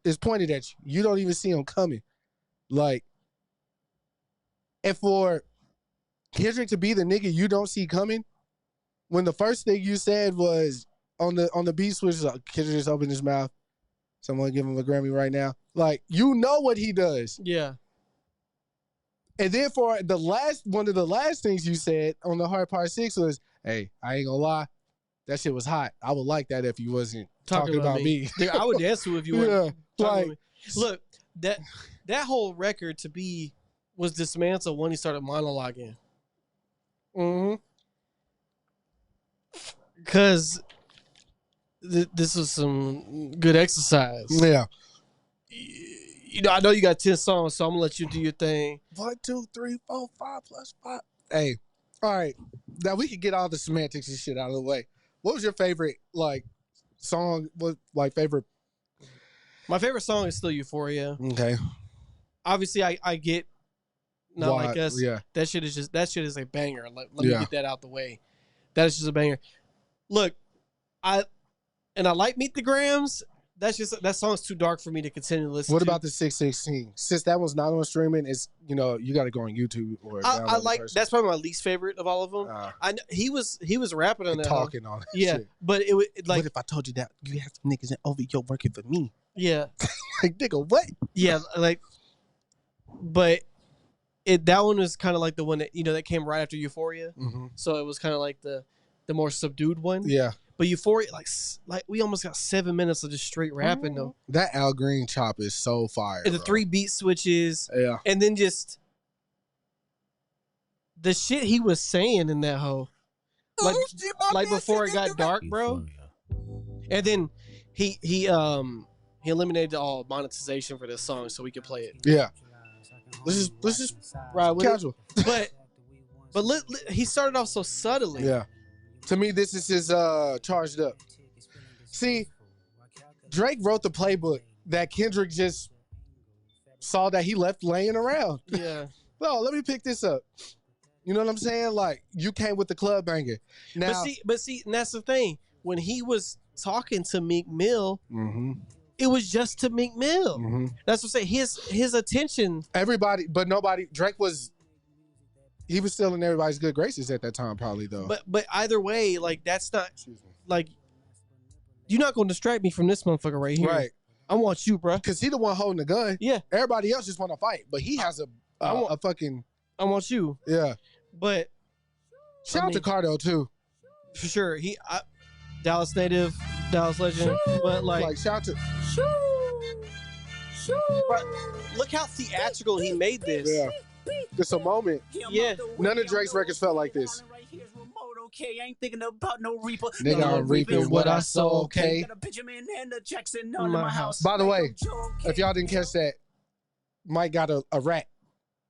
is pointed at you. You don't even see him coming. Like, and for Kendrick to be the nigga you don't see coming, when the first thing you said was on the beat switch, Kendrick just opened his mouth. Someone give him a Grammy right now. Like, you know what he does. Yeah. And then for one of the last things you said on the Hard Part 6 was, hey, I ain't gonna lie, that shit was hot. I would like that if you wasn't talking about me. I would dance to it if you weren't like, me. Look, that whole record to be was dismantled when he started monologuing. Because this was some good exercise. Yeah. You know, I know you got 10 songs, so I'm gonna let you do your thing. 1, 2, 3, 4, 5 plus 5. Hey, all right. Now we can get all the semantics and shit out of the way. What was your favorite song? What favorite? My favorite song is still Euphoria. Okay. Obviously, I get Not Like Us. Yeah. That shit is a banger. Let me get that out the way. That is just a banger. Look, I like Meet the Grams. That song's too dark for me to continue to listen to. What about the 616? Since that one's not on streaming, it's you got to go on YouTube or. I like that's probably my least favorite of all of them. I know he was rapping on that. Talking on it. Yeah, shit. But it like. What if I told you that you have some niggas in OVO working for me? Yeah. Like, nigga, what? Yeah, like, but that one was kind of like the one that that came right after Euphoria. So it was kind of like the more subdued one. Yeah. But Euphoria, like we almost got 7 minutes of just straight rapping though. That Al Green chop is so fire. And the 3 beat switches. Yeah. And then just the shit he was saying in that hoe. Like before it got dark, bro. And then he eliminated all monetization for this song so we could play it. Yeah. Let's just ride with casual. It. But he started off so subtly. Yeah. To me, this is his charged up. See, Drake wrote the playbook that Kendrick just saw that he left laying around. Yeah. No, let me pick this up. You know what I'm saying? Like, you came with the club banger. Now, but see, and that's the thing. When he was talking to Meek Mill, it was just to Meek Mill. That's what I'm saying. His attention. Everybody, but nobody. Drake was. He was still in everybody's good graces at that time, probably though. But either way, like that's not like you're not gonna distract me from this motherfucker right here. Right. I want you, bro. Because he the one holding the gun. Yeah. Everybody else just want to fight, but he has a fucking. I want you. Yeah. But shout out to Cardo too. For sure. Dallas native, Dallas legend. But like shout out to. But look how theatrical he made this. Yeah. It's a moment. Yeah. None of Drake's records felt like this. Okay, I ain't thinking about no reaper. Nigga, I'm reaping what I sow, okay? Got a Benjamin and a Jackson in my house. By the way, if y'all didn't catch that, Mike got a rat.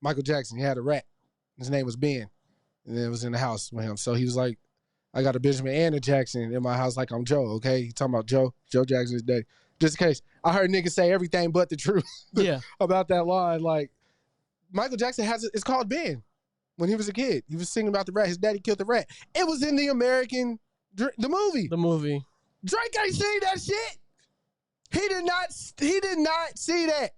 Michael Jackson, he had a rat. His name was Ben. And it was in the house with him. So he was like, I got a Benjamin and a Jackson in my house like I'm Joe, okay? He talking about Joe Jackson's day. Just in case. I heard niggas say everything but the truth about that line. Like, Michael Jackson it's called Ben. When he was a kid, he was singing about the rat. His daddy killed the rat. It was in the movie. The movie. Drake ain't seen that shit. He did not see that.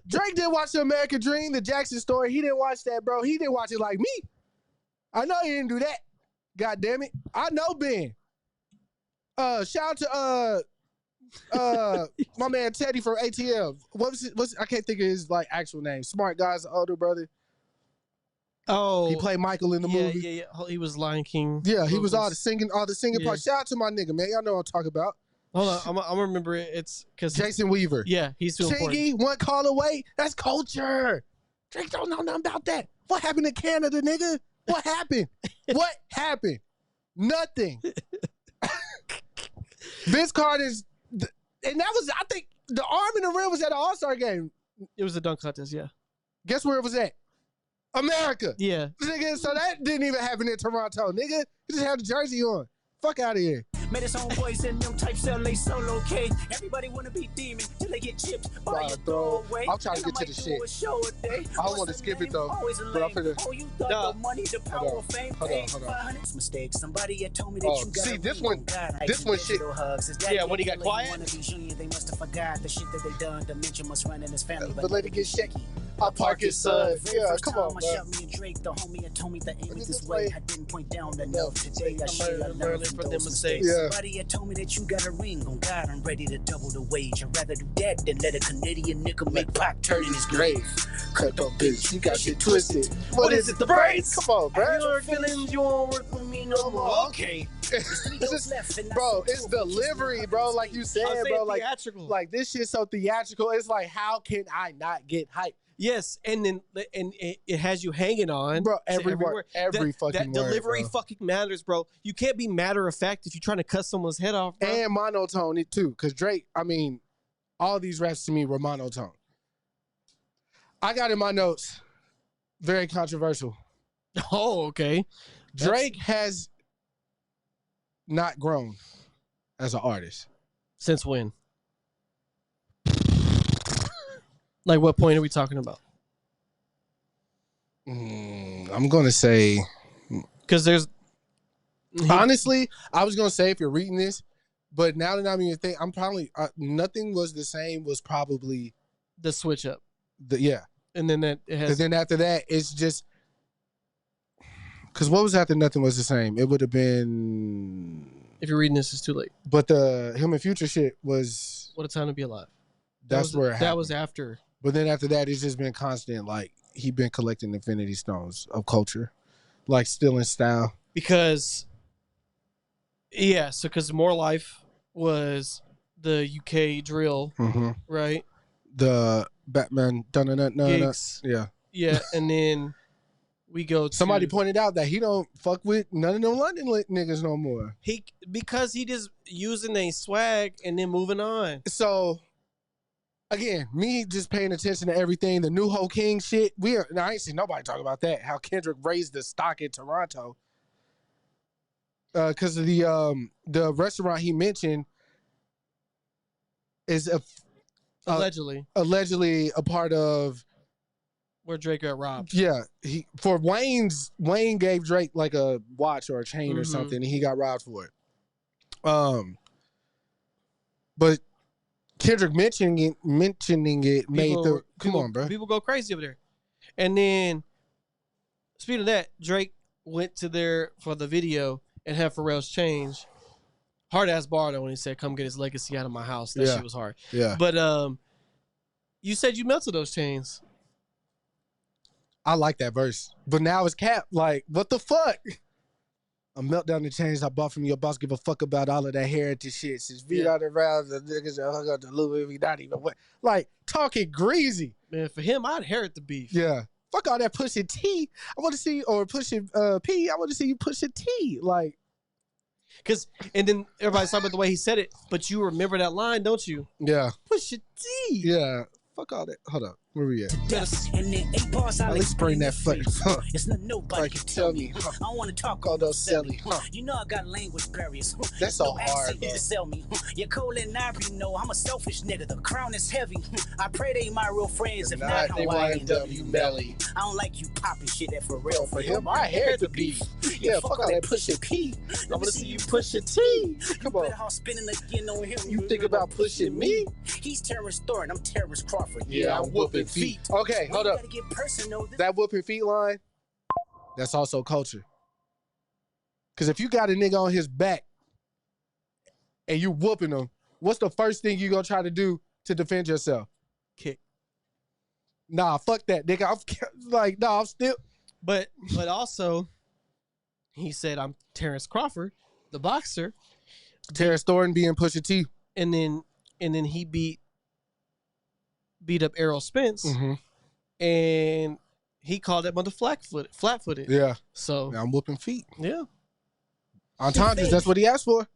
Drake didn't watch the American Dream, the Jackson Story. He didn't watch that, bro. He didn't watch it like me. I know he didn't do that. God damn it. I know Ben. Shout out to My man Teddy from ATL. I can't think of his like actual name. Smart guy's older brother. Oh, He played Michael in the movie. Yeah. He was Lion King. Yeah, he was all the singing Yeah. parts. Shout out to my nigga, man. Y'all know what I'm talking about. Hold on, I'm gonna remember it. It's because Jason Weaver. Yeah, he's too important. Chingy, one call away. That's culture. Drake don't know nothing about that. What happened in Canada, nigga? What happened? What happened? Nothing. Vince Carter's, and that was, I think, the arm in the rim was at the All-Star game. It was a dunk contest, yeah. Guess where it was at? America. Yeah. Nigga, so that didn't even happen in Toronto, nigga. He just had the jersey on. Fuck out of here. Made his own boys in them types LA solo K. Everybody wanna be demon till they get chipped by your throwaway. I'm trying to get to the shit. I don't want to skip it though. But I'm finna. Oh, you thought the money, the power of fame. Hold on. Mistakes. Somebody had told me that you got. See, this one shit. Yeah, when he got quiet. They must have forgot the shit that they done. Dementia must run in his family. But let it get shaky. I'll park his son. Yeah, come on, bro. Shot me and Drake, the homie had told me that aim it this way. I didn't point down enough. Today I should have learned from those mistakes. Yeah. Somebody had told me that you got a ring. On God, I'm ready to double the wage. I'd rather do that than let a Canadian nigga make Pac turn in his grave. Cut up, bitch. You got shit twisted. What is it, the braids? Come on, bro. Your feelings, you won't work with me no more. Okay. Bro, it's delivery, bro. Like you said, bro. Like, theatrical. like this shit's so theatrical. It's like, how can I not get hyped? Yes, and it has you hanging on, bro. Every word, every fucking that word, delivery bro. fucking matters, bro. You can't be matter of fact if you're trying to cut someone's head off, bro. And monotone it too, because Drake. I mean, all these raps to me were monotone. I got in my notes. Very controversial. Oh, okay. Drake has not grown as an artist. Since when? Like, what point are we talking about? I'm going to say... Because there's... Honestly, I was going to say if you're reading this, but now that I'm even thinking, I'm probably... Nothing Was the Same was probably... The switch up. Yeah. And then that it has... And then after that, it's just... Because what was after Nothing Was the Same? It would have been... If you're reading this, it's too late. But the him and Future shit was... What a Time to Be Alive. That's where it happened. That was after... But then after that, it's just been constant. Like, he been collecting infinity stones of culture. Like, still in style. Because, yeah, so because More Life was the UK drill, right? The Batman, gigs. Yeah. Yeah, and then we go to... Somebody pointed out that he don't fuck with none of them London niggas no more. Because he just using a swag and then moving on. So... Again, me just paying attention to everything, the new Ho King shit. I ain't seen nobody talk about that. How Kendrick raised the stock in Toronto because of the restaurant he mentioned is Allegedly a part of where Drake got robbed. Yeah, Wayne gave Drake like a watch or a chain or something, and he got robbed for it. But Kendrick mentioning it made the come on, bro. People go crazy over there. And then, speaking of that, Drake went to there for the video and had Pharrell's change. Hard ass bar though when he said, "Come get his legacy out of my house." That shit was hard. Yeah. But you said you melted those chains. I like that verse, but now it's cap. Like, what the fuck? I melt down the chains I bought from your boss. Give a fuck about all of that heritage shit. Since feet out around the niggas that hung up the Louis, not even what. Like, talking greasy. Man, for him, I'd inherit the beef. Yeah. Fuck all that pushing T. I want to see, or pushing P. I want to see you pushing T. Like, and then everybody's talking about the way he said it, but you remember that line, don't you? Yeah. Push it T. Yeah. Fuck all that. Hold up. Where we at? Yes. And then 8 bars, I'll explain that fucking. It's not nobody can tell me. I don't want to talk all those selling. You know I got language barriers. That's so hard, bro. To sell me. You're cold and Ivory, know I'm a selfish nigga. The crown is heavy. I pray they my real friends. If not, they YNW Melly. I don't like you popping shit that for real. For him, I inherit the beef. Yeah, fuck all that pushing P. I want to see you pushing T. Come on. Spinning again on him. You think about pushing me? He's Terrence Thorne. I'm Terrence Crawford. Yeah, I'm whooping feet. Okay, hold up. That whooping feet line, that's also culture. Because if you got a nigga on his back and you whooping him, what's the first thing you gonna try to do to defend yourself? Kick. Nah, fuck that, nigga. I'm like, nah, I'm still. But also, he said, I'm Terrence Crawford, the boxer. Terrence Thornton being Pusha T. And then he beat up Errol Spence. Mm-hmm. And he called that mother flat-footed. Yeah. So now I'm whooping feet. Yeah. Entendres, that's what he asked for.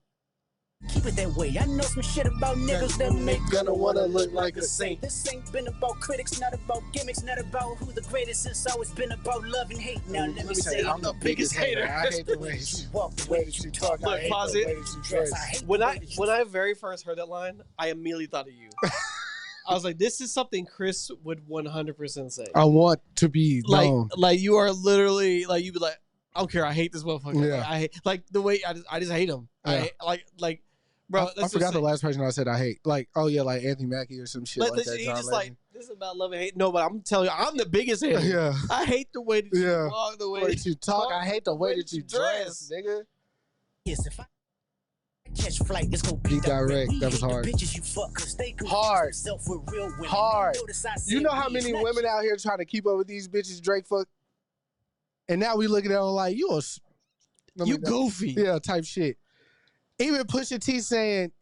Keep it that way. I know some shit about niggas that make gonna wanna look like a saint. This ain't been about critics, not about gimmicks, not about who the greatest. It's always been about love and hate. Now let me say, I'm the biggest hater. I hate the way you walk, the way you talk. Look, pause it. When I very first heard that line, I immediately thought of you. I was like, this is something Kris would 100% say. I want to be known. Like you are literally like, you'd be like, I don't care. I hate this motherfucker. Yeah. I hate like the way I just hate him. Yeah. Like, bro. I forgot the last person I said I hate. Like, oh yeah, like Anthony Mackie or some shit like that. He just like, this is about love and hate. No, but I'm telling you, I'm the biggest hater. Yeah. I hate the way that you walk, the way that you talk. I hate the way that you dress, nigga. Yes, if I catch flight, it's gonna be direct. That was hard. Bitches you fuck, cause they hard. With real women. Hard. You know how many women out here trying to keep up with these bitches Drake fuck? And now we looking at them like, you goofy. Yeah, type shit. Even Pusha T saying,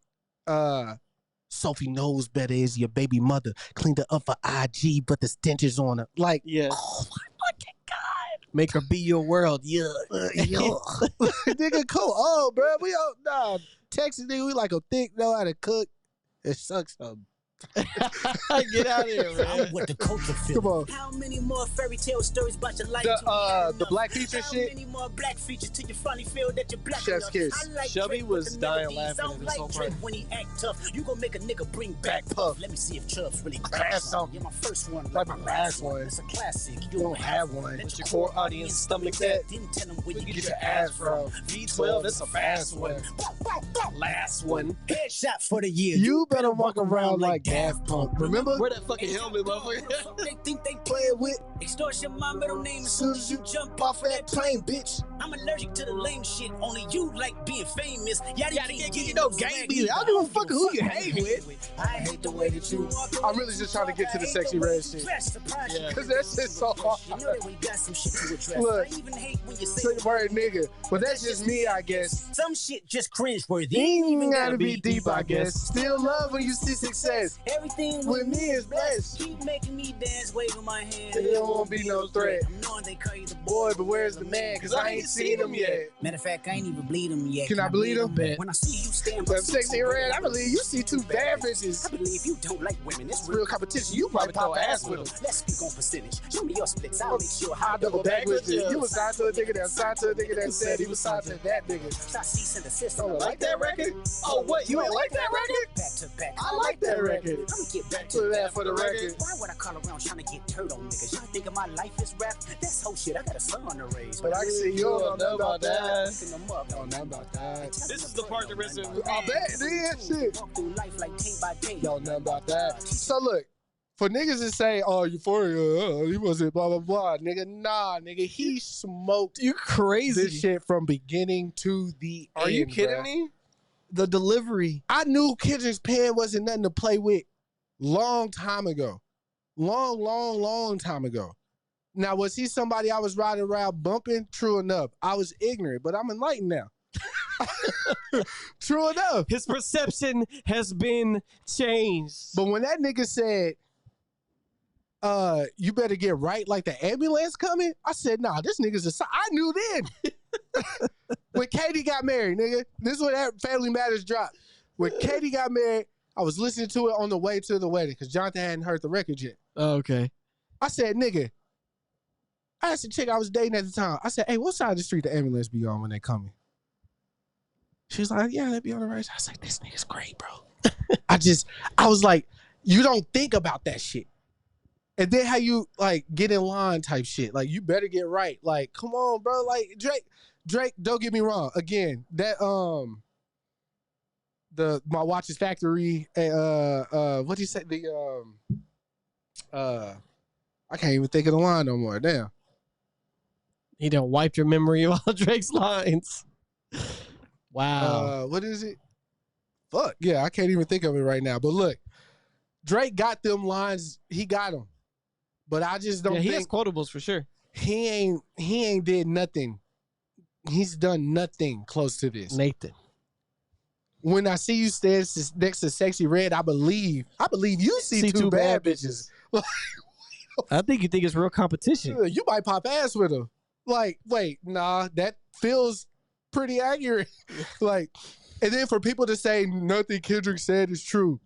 Sophie knows better is your baby mother. Cleaned her up for IG, but the stench is on her. Like, yeah. Oh my fucking God. Make her be your world. Yeah. Nigga, cool. Oh, bro. We all, nah. Texas nigga, we like a thick, know how to cook. It sucks something. Get out of here, man. What the culture feel. Come on. How many more fairy tale stories about your life? The black feature shit. How many more black features till you finally feel that you're black Chef's kiss. Shelby was dying laughing at this whole part. When he act tough, you gon' make a nigga bring back Puff. Let me see if Chubb's really class something. Yeah, my first one, like my last one. It's a classic. You don't have one. Let your core audience stomach that. Didn't tell him where you get your ass from. V12, that's a fast one. Last one. Headshot for the year. You better walk around like Daft Punk. Remember? Wear that fucking helmet, motherfucker. They think they playing with. Extortion my middle name as soon as you jump off of that plane, bitch. I'm allergic to the lame shit. Only you like being famous. Yada you know, gang beat. I don't give a fuck who you hang with. I hate the way that you walk. I'm really just trying to get to the sexy red shit. Yeah. Cause that shit's so hard. You know that we got some shit to address. Look, I even hate when you say say the word nigga, but that's just me, I guess. Some shit just cringeworthy. Ain't even gotta be deep, I guess. Still love when you see success. Everything with me is blessed. Keep making me dance, waving my hand. There won't be no threat. I'm knowing they call you the boy, but where's the man? Cause I ain't seen him yet. Matter of fact, I ain't even bleed him yet. Can I bleed him? When I see you stand by sexy red, I believe you see two bad bitches. I believe you don't like women. It's real competition. You probably throw ass with them. Let's speak on percentage. Show me your splits. I'll make sure I double back with you. You was signed to a nigga that signed to a nigga that said he was signed to that nigga. Stop cease and desist. Oh, like that record? Oh, what? You ain't like that record? Back to back. I like that record. I'ma get back to that for the record. Why would I call around trying to get turd on niggas? Y'all thinking my life is rap? That's whole shit. I got a son to raise. But I can see you don't know about that. Don't know about that. This is the part that rest of I bet it is shit. Walk through life like day by day. Don't know about that. So look, for niggas to say, oh, Euphoria, he wasn't blah, blah, blah. Nigga, nah, nigga, he smoked you crazy this shit from beginning to the end. Are you kidding me? The delivery. I knew Kendrick's pen wasn't nothing to play with long time ago. Long time ago. Now, was he somebody I was riding around bumping? True enough. I was ignorant, but I'm enlightened now. True enough. His perception has been changed. But when that nigga said, you better get right like the ambulance coming, I said, nah, this nigga's I knew then. When Katie got married, nigga, this is when that Family Matters dropped. When Katie got married, I was listening to it on the way to the wedding because Jonathan hadn't heard the record yet. Oh, okay. I said, nigga, I asked the chick I was dating at the time. I said, hey, what side of the street the ambulance be on when they coming? She was like, yeah, they be on the right side. I was like, this nigga's great, bro. I was like, you don't think about that shit. And then how you like get in line type shit. Like, you better get right. Like, come on, bro. Like, Drake, don't get me wrong. Again, that my Watches Factory, what do you say? I can't even think of the line no more. Damn. He done wiped your memory of all Drake's lines. Wow. What is it? fuck? Yeah, I can't even think of it right now. But look, Drake got them lines. He got them. But I just don't he has think quotables for sure. he ain't did nothing. He's done nothing close to this. Nathan. When I see you stand next to Sexy Red, I believe you see two bad bitches. I think you think it's real competition. You might pop ass with her. Like, wait, nah, that feels pretty accurate. Like, and then for people to say nothing Kendrick said is true,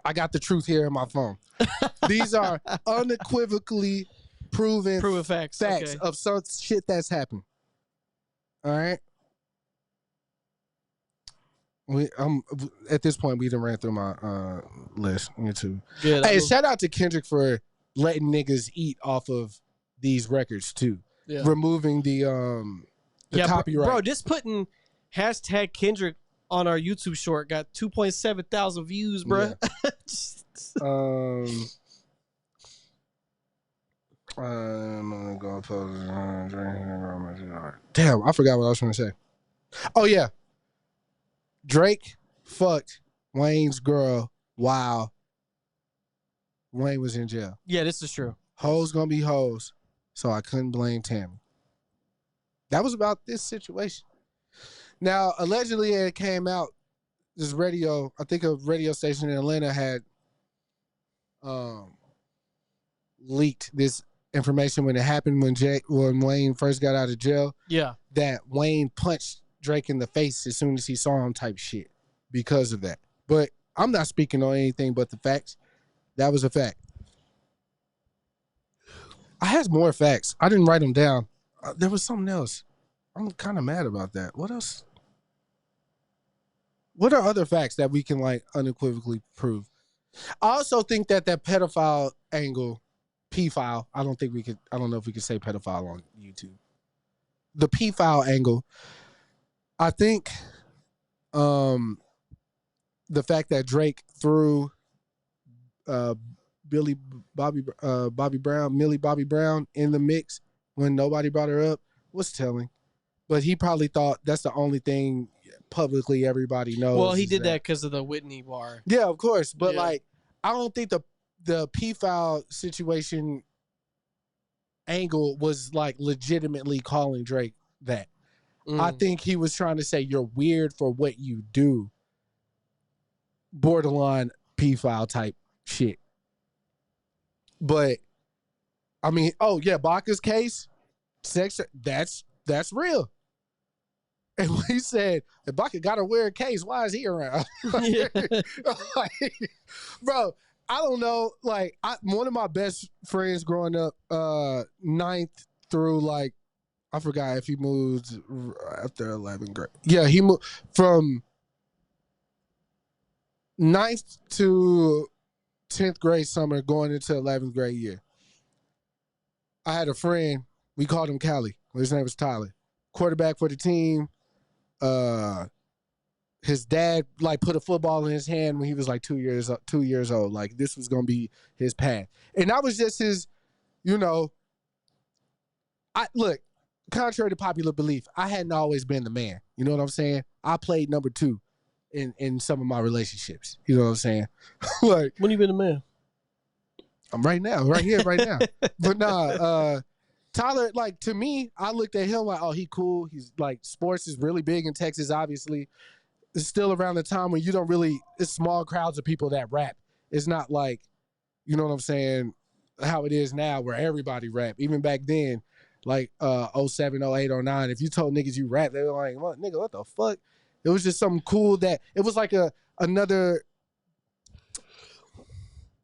I got the truth here in my phone. These are unequivocally proven facts okay. of some shit that's happened. All right. At this point we done ran through my list. Me too. Good. Hey, shout out to Kendrick for letting niggas eat off of these records too. Yeah. Removing the copyright. Bro, just putting hashtag Kendrick on our YouTube short got 2.7 thousand views, bro. Yeah. I'm gonna go post. Damn, I forgot what I was trying to say. Oh yeah, Drake fucked Wayne's girl while Wayne was in jail. Yeah, this is true. Hoes gonna be hoes, so I couldn't blame Tammy. That was about this situation. Now, allegedly, it came out. This radio, I think a radio station in Atlanta had leaked this information when it happened when Wayne first got out of jail. Yeah, that Wayne punched Drake in the face as soon as he saw him, type shit, because of that. But I'm not speaking on anything but the facts. That was a fact. I had more facts. I didn't write them down. There was something else. I'm kind of mad about that. What else? What are other facts that we can like unequivocally prove? I also think that pedophile angle, P-file, I don't know if we could say pedophile on YouTube. The P-file angle, I think the fact that Drake threw Millie Bobby Brown in the mix when nobody brought her up was telling. But he probably thought that's the only thing publicly everybody knows. Well, he did that because of the Whitney bar. Yeah, of course. But like, I don't think the P-file situation angle was like legitimately calling Drake that. I think he was trying to say you're weird for what you do. Borderline P-file type shit. But I mean, oh yeah, Baca's case, sex, that's real. And when he said, if Baca got to wear a case, why is he around? Like, bro, I don't know. Like, one of my best friends growing up, 9th through like, I forgot if he moved after 11th grade. Yeah, he moved from 9th to 10th grade summer going into 11th grade year. I had a friend, we called him Callie. His name was Tyler. Quarterback for the team. His dad like put a football in his hand when he was like 2 years old. Like this was gonna be his path, and that was just his. You know, look. Contrary to popular belief, I hadn't always been the man. You know what I'm saying? I played number 2 in some of my relationships. You know what I'm saying? Like when you been the man? I'm right now, right here, right now. But nah, Tyler, like to me, I looked at him like, oh, he cool. He's like, sports is really big in Texas, obviously. It's still around the time when you don't really, it's small crowds of people that rap. It's not like, you know what I'm saying, how it is now where everybody rap. Even back then, like 07, 08, 09, if you told niggas you rap, they were like, what, nigga, what the fuck? It was just something cool that, it was like another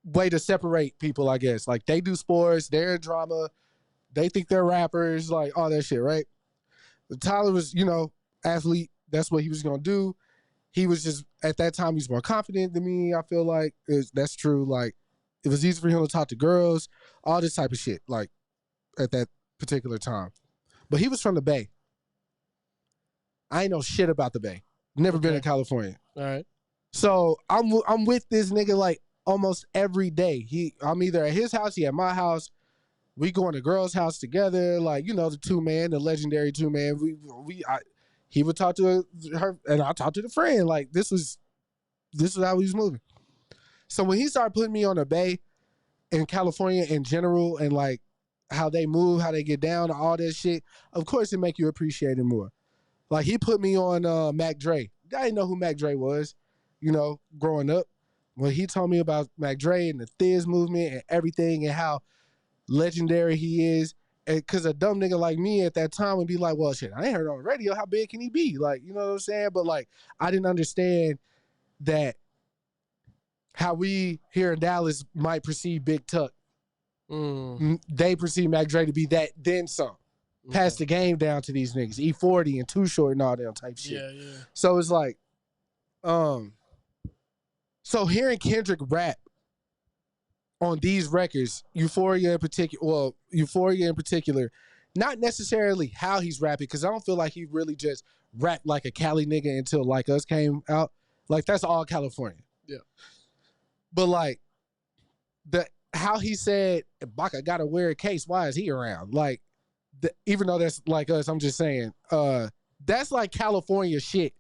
way to separate people, I guess. Like they do sports, they're drama, they think they're rappers, like all that shit, right? But Tyler was, you know, athlete. That's what he was going to do. He was just, at that time, he was more confident than me, I feel like. That's true. Like, it was easy for him to talk to girls, all this type of shit, like, at that particular time. But he was from the Bay. I ain't know shit about the Bay. Never been to California. All right. So I'm with this nigga like almost every day. I'm either at his house, he at my house. We go in the girl's house together, like, you know, the legendary two-man. He would talk to her and I talked to the friend. Like, this was this is how we was moving. So when he started putting me on the Bay and California in general and like how they move, how they get down, all that shit, of course it make you appreciate it more. Like he put me on Mac Dre. I didn't know who Mac Dre was, you know, growing up. When he told me about Mac Dre and the Thiz movement and everything and how legendary he is, because a dumb nigga like me at that time would be like, well, shit, I ain't heard on the radio. How big can he be? Like, you know what I'm saying? But like, I didn't understand that how we here in Dallas might perceive Big Tuck. They perceive Mac Dre to be that, then some. Pass the game down to these niggas. E40 and Too Short and all that type shit. Yeah. So it's like, so hearing Kendrick rap on these records, Euphoria in particular, not necessarily how he's rapping, because I don't feel like he really just rapped like a Cali nigga until Like Us came out. Like, that's all California. Yeah. But like, how he said, Baka gotta wear a case, why is he around? Like, even though that's Like Us, I'm just saying, that's like California shit.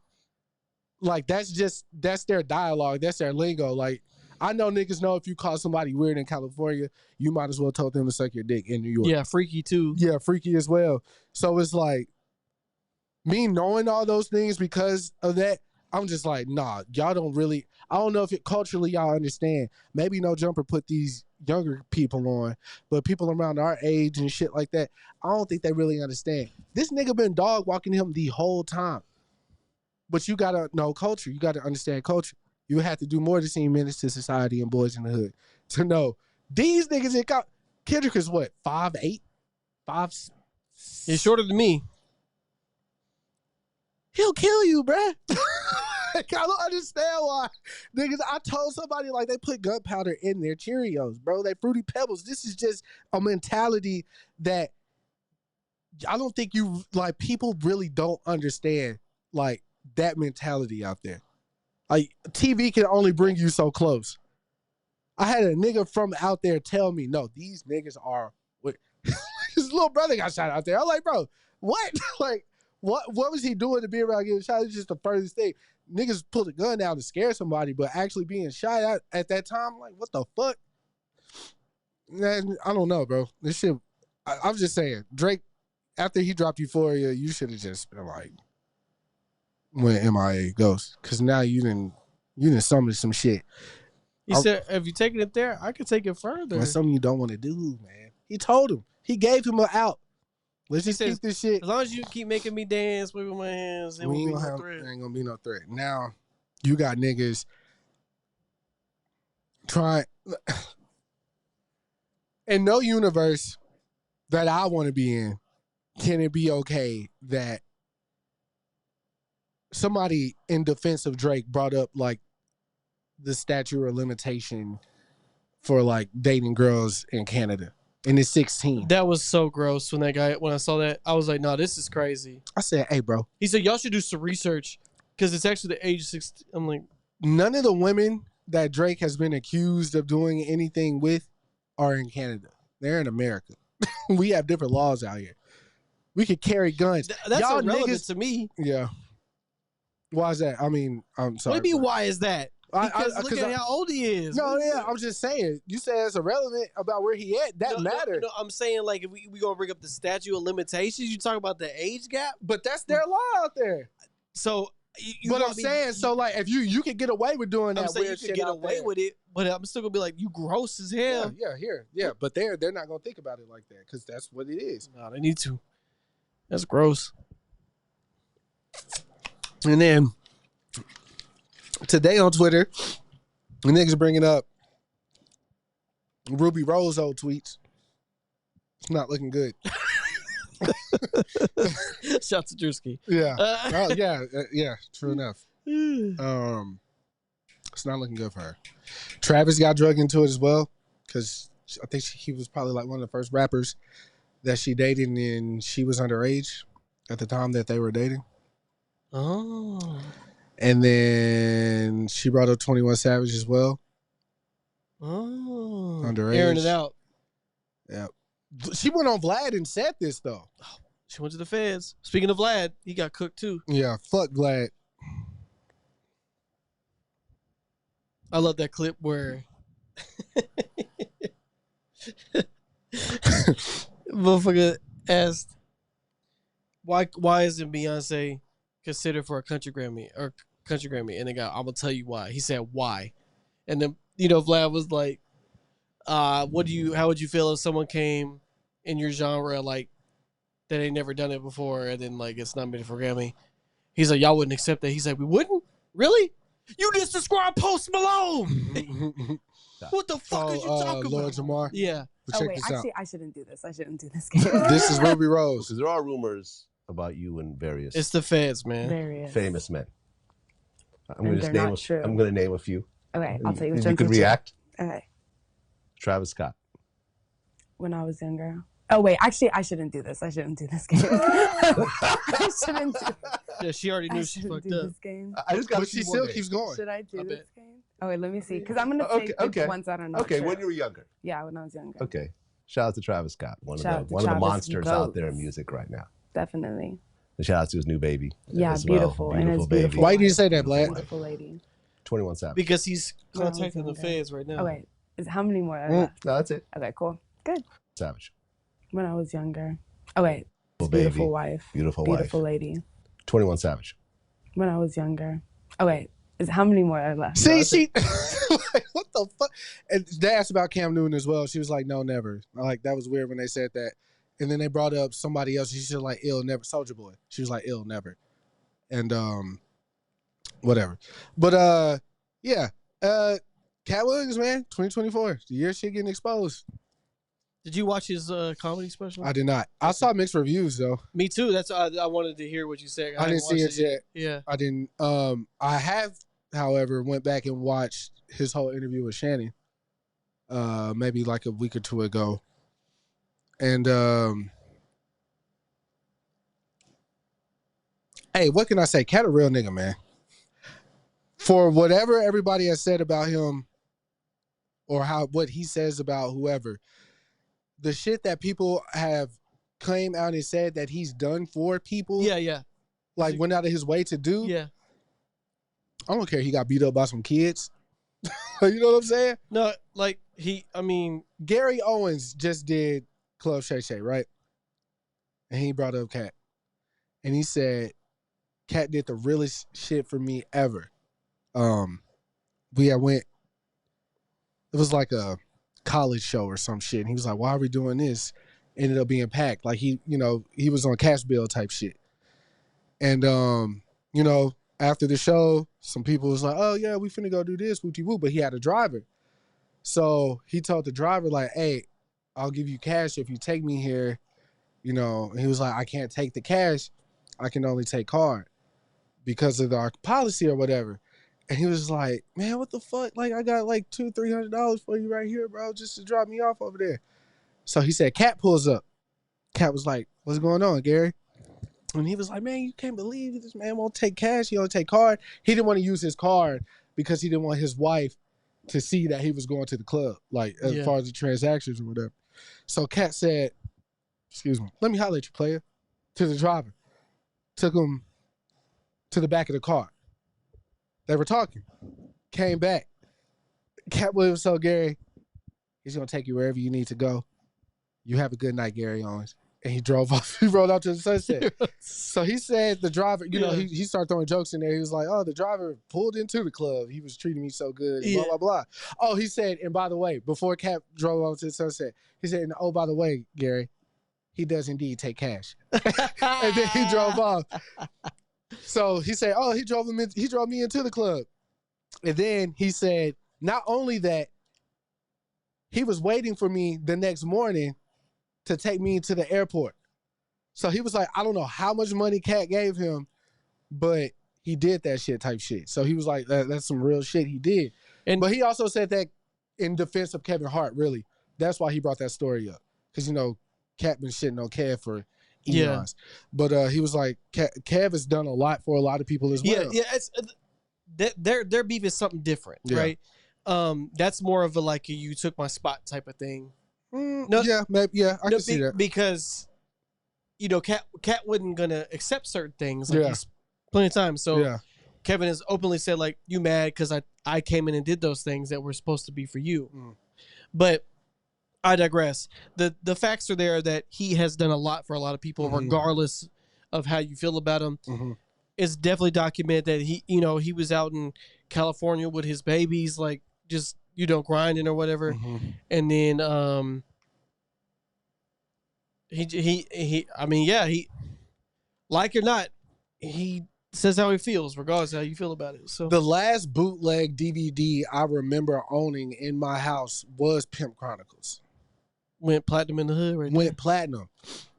Like, that's their dialogue, that's their lingo. Like, I know niggas know if you call somebody weird in California, you might as well told them to suck your dick in New York. Yeah, freaky too. Yeah, freaky as well. So it's like, me knowing all those things because of that, I'm just like, nah, y'all don't really, I don't know if culturally y'all understand. Maybe No Jumper put these younger people on, but people around our age and shit like that, I don't think they really understand. This nigga been dog walking him the whole time. But you gotta know culture. You gotta understand culture. You have to do more to see Menace to Society and Boys in the Hood to know these niggas in Kendrick is what, 5'8"? 5'6"? He's shorter than me. He'll kill you, bruh. I don't understand why. Niggas, I told somebody like they put gunpowder in their Cheerios, bro. They Fruity Pebbles. This is just a mentality that I don't think people really don't understand, like, that mentality out there. Like, TV can only bring you so close. I had a nigga from out there tell me, no, these niggas are, his little brother got shot out there. I'm like, bro, what? Like, what was he doing to be around getting shot? It's just the furthest thing. Niggas pulled a gun out to scare somebody, but actually being shot out at that time, like, what the fuck? Man, I don't know, bro. This shit, I'm just saying, Drake, after he dropped Euphoria, you should have just been like, went MIA Ghost, because now you didn't summon some shit. He said, if you taking it there, I could take it further. That's something you don't want to do, man. He told him. He gave him an out. Let's just keep this shit. As long as you keep making me dance, waving my hands, there ain't gonna be no threat. Now, you got niggas trying. In no universe that I want to be in, can it be okay that somebody in defense of Drake brought up like the statute of limitation for like dating girls in Canada, and it's 16. That was so gross when I saw that. I was like, no, this is crazy. I said, hey, bro. He said, y'all should do some research because it's actually the age 16. I'm like, none of the women that Drake has been accused of doing anything with are in Canada. They're in America. We have different laws out here. We could carry guns. That's y'all irrelevant niggas, to me. Yeah. Why is that? I mean, I'm sorry. What do you mean, why is that? Because look at how old he is. No, yeah, I'm just saying. You say it's irrelevant about where he at. That matters. No, I'm saying, like, if we going to bring up the statute of limitations, you talk about the age gap? But that's their law out there. So, but I'm saying, so, like, if you can get away with doing that weird shit, you can get away with it, but I'm still going to be like, you gross as hell. Yeah. But they're not going to think about it like that because that's what it is. No, they need to. That's gross. And then today on Twitter, the niggas bringing up Ruby Rose old tweets. It's not looking good. Shout to Drewski. Yeah. Yeah. True enough. It's not looking good for her. Travis got drug into it as well because I think he was probably like one of the first rappers that she dated, and she was underage at the time that they were dating. Oh. And then she brought up 21 Savage as well. Oh. Underage. Airing it out. Yeah. She went on Vlad and said this, though. She went to the feds. Speaking of Vlad, he got cooked, too. Yeah, fuck Vlad. I love that clip where motherfucker asked, why isn't Beyonce considered for a country Grammy? And the guy, I'm gonna tell you why. He said why, and then Vlad was like, how would you feel if someone came in your genre like that ain't never done it before and then like it's nominated for Grammy? He's like, y'all wouldn't accept that. He's like, we wouldn't? Really? You just described Post Malone. What the fuck are you talking Lord about? Lamar. Yeah. But check this out. I shouldn't do this. I shouldn't do this game. This is Ruby Rose. Because there are rumors about you and various It's the feds, man. Various. famous men. I'm And going they're to not true. I'm going to name a few. Okay, I'll tell you which You ones could are true. react. Okay. Travis Scott. When I was younger. Oh wait, actually, I shouldn't do this. I shouldn't do this game. I shouldn't do. Yeah, she already knew I she shouldn't fucked do up. this game. I just got. But she still keeps going. Should I do I this bet. game? Oh wait, let me see. Because I'm gonna take the ones that are not Okay, true. when you were younger. Yeah, when I was younger. Okay. Shout out to Travis Scott, one Shout out of to the Travis monsters out there in Goats. music right now. Definitely. And shout out to his new baby. Yeah, as well. beautiful. And it's baby. beautiful. Why do you say that, Vlad? Beautiful lady. 21 Savage. Because he's When I was contacting the younger. feds right now. Oh wait, how many more are left? No, that's it. Okay, cool. Good. Savage. When I was younger. Oh wait, Baby. beautiful wife. Beautiful Beautiful wife. lady. 21 Savage. When I was younger. Oh wait, how many more are left? See, she. What the fuck? And they asked about Cam Newton as well. She was like, no, never. Like, that was weird when they said that. And then they brought up somebody else. She was like, ill, never. Soulja Boy. She was like, ill, never. And, whatever. But, yeah. Cat Williams, man, 2024. The year she getting exposed. Did you watch his comedy special? I did not. I saw mixed reviews, though. Me too. That's I wanted to hear what you said. I didn't see it yet. Yeah. I didn't. I have, however, went back and watched his whole interview with Shannon, maybe like a week or two ago, and hey, what can I say? Cat a real nigga, man. For whatever everybody has said about him, or what he says about whoever, the shit that people have claimed out and said that he's done for people, Yeah. like went out of his way to do. Yeah. I don't care. He got beat up by some kids. You know what I'm saying? No, like Gary Owens just did Club Shay Shay, right? And he brought up Cat. And he said, Cat did the realest shit for me ever. It was like a college show or some shit. And he was like, why are we doing this? Ended up being packed. Like he was on cash bill type shit. And, after the show, some people was like, oh, yeah, we finna go do this, wooty-woo. But he had a driver. So he told the driver, like, hey, I'll give you cash if you take me here. And he was like, I can't take the cash. I can only take card because of our policy or whatever. And he was like, man, what the fuck? Like, I got like $200-$300 for you right here, bro, just to drop me off over there. So he said, Cat pulls up. Cat was like, what's going on, Gary? And he was like, man, you can't believe this man won't take cash. He only take card. He didn't want to use his card because he didn't want his wife to see that he was going to the club, like as far as the transactions or whatever. So Cat said, excuse me, let me holler at you, player, to the driver. Took him to the back of the car. They were talking. Came back. Cat Williams told Gary, he's going to take you wherever you need to go. You have a good night, Gary Owens. And he drove off. He rolled out to the sunset. So he said the driver, he started throwing jokes in there. He was like, oh, the driver pulled into the club. He was treating me so good, blah, blah, blah. Oh, he said, and by the way, before Cap drove off to the sunset, he said, and oh, by the way, Gary, he does indeed take cash. And then he drove off. So he said, oh, he drove me into the club. And then he said, not only that, he was waiting for me the next morning to take me to the airport. So he was like, I don't know how much money Cat gave him, but he did that shit type shit. So he was like, that's some real shit he did. But he also said that in defense of Kevin Hart, really. That's why he brought that story up. Because, Cat been shitting on Kev for eons. But he was like, Kev has done a lot for a lot of people as well. Yeah. It's, their beef is something different, right? That's more of a you took my spot type of thing. No, maybe, I can see that. Because, Cat wasn't going to accept certain things. He's plenty of time. So Kevin has openly said, like, you mad because I came in and did those things that were supposed to be for you. But I digress. The facts are there that he has done a lot for a lot of people, regardless of how you feel about him. It's definitely documented that he was out in California with his babies, like just, grinding or whatever. And then he like or not, he says how he feels, regardless of how you feel about it. So the last bootleg DVD I remember owning in my house was Pimp Chronicles. Went platinum in the hood, right? Went platinum.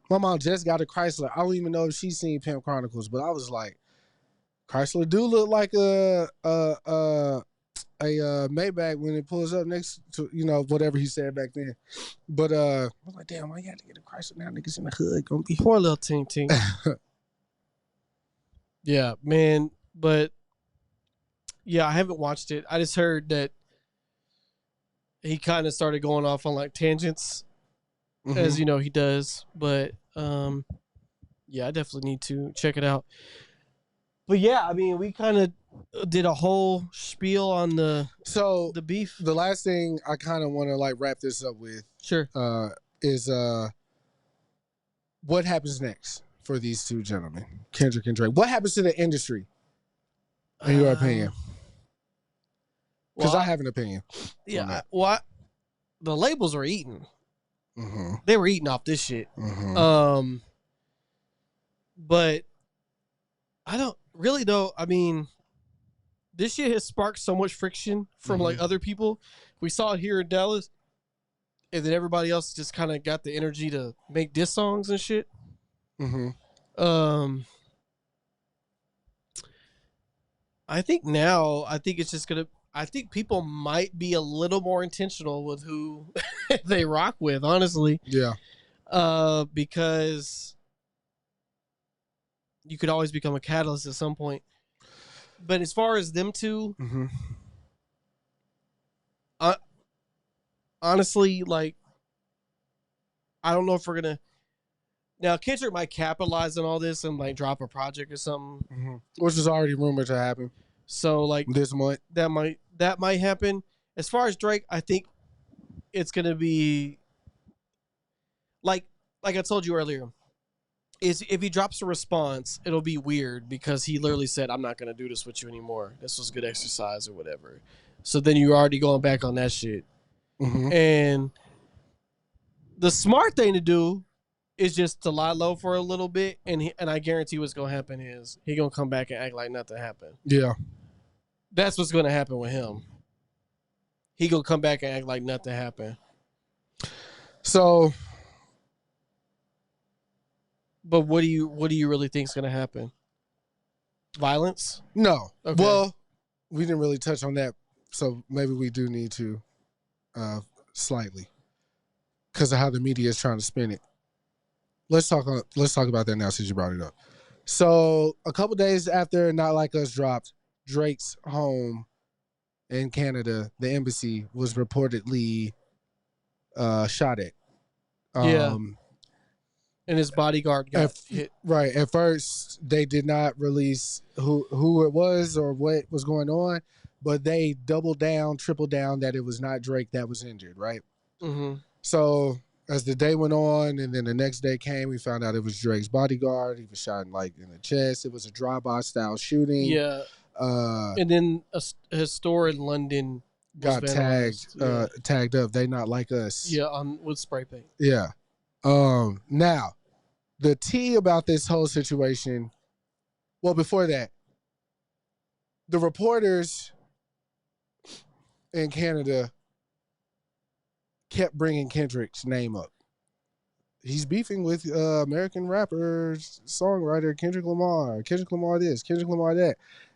My mom just got a Chrysler. I don't even know if she's seen Pimp Chronicles, but I was like, Chrysler do look like a Maybach when it pulls up next to whatever he said back then. But I was like, damn, why you had to get a Chrysler now? Niggas in the hood gonna be poor little ting. Yeah, man. But yeah, I haven't watched it. I just heard that he kind of started going off on like tangents, as he does. But yeah, I definitely need to check it out. But yeah, I mean, we kind of did a whole spiel on the beef. The last thing I kind of want to like wrap this up with, sure, is what happens next for these two gentlemen, Kendrick and Drake. What happens to the industry, in your opinion? Because I have an opinion. Yeah, the labels were eating. Mm-hmm. They were eating off this shit. Mm-hmm. But I don't really though. I mean, this shit has sparked so much friction from like other people. We saw it here in Dallas, and then everybody else just kind of got the energy to make diss songs and shit. I think it's just gonna. I think people might be a little more intentional with who they rock with, honestly. Yeah. Because you could always become a catalyst at some point. But as far as them two, honestly, like, I don't know if we're gonna. Now, Kendrick might capitalize on all this and like drop a project or something, which is already rumored to happen. So like this month, that might happen. As far as Drake, I think it's gonna be like I told you earlier. Is if he drops a response, it'll be weird because he literally said, "I'm not gonna do this with you anymore. This was good exercise or whatever." So then you're already going back on that shit. And the smart thing to do is just to lie low for a little bit, and I guarantee what's gonna happen is he gonna come back and act like nothing happened. Yeah, that's what's gonna happen with him. He gonna come back and act like nothing happened. So, but what do you really think is gonna happen? Violence? No. Okay. Well, we didn't really touch on that, so maybe we do need to slightly because of how the media is trying to spin it. Let's talk about that now since you brought it up. So a couple days after Not Like Us dropped, Drake's home in Canada, the embassy, was reportedly shot at. And his bodyguard got hit. Right. At first, they did not release who it was or what was going on, but they doubled down, tripled down that it was not Drake that was injured, right? So as the day went on, and then the next day came, we found out it was Drake's bodyguard. He was shot in the chest. It was a drive-by style shooting. Yeah. And then his store in London got tagged up. They Not Like Us. Yeah, with spray paint. Yeah. Now, the tea about this whole situation. Well, before that, the reporters in Canada kept bringing Kendrick's name up. He's beefing with American rapper, songwriter Kendrick Lamar. Kendrick Lamar this, Kendrick Lamar that.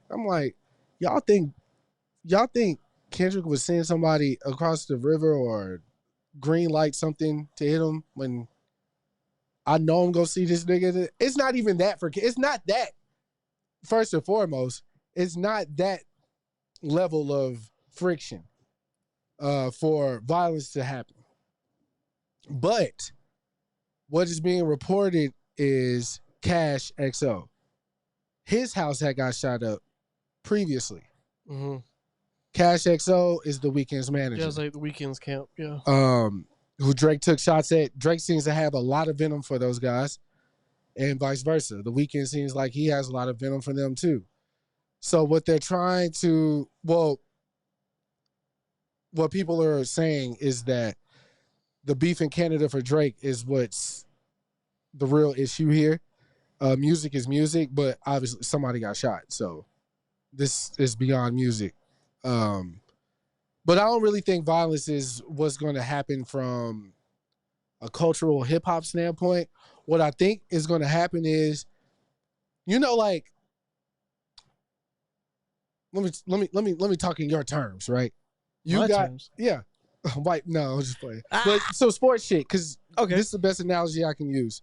I'm like, y'all think Kendrick was seeing somebody across the river or green light something to hit him when I know I'm gonna see this nigga? It's not even that it's not that. First and foremost, it's not that level of friction for violence to happen. But what is being reported is Cash XO. His house had got shot up previously. Mm-hmm. Cash XO is the Weeknd's manager. Yeah, it's like the Weeknd's camp. Yeah. Who Drake took shots at. Drake seems to have a lot of venom for those guys, and vice versa. The Weeknd seems like he has a lot of venom for them too. So what they're trying to, what people are saying is that the beef in Canada for Drake is what's the real issue here. Music is music, but obviously somebody got shot. So this is beyond music. But I don't really think violence is what's going to happen from a cultural hip hop standpoint. What I think is going to happen is, like, let me talk in your terms, right? You My got terms. Yeah, white. No, I'm just playing. But so sports shit, because Okay. this is the best analogy I can use,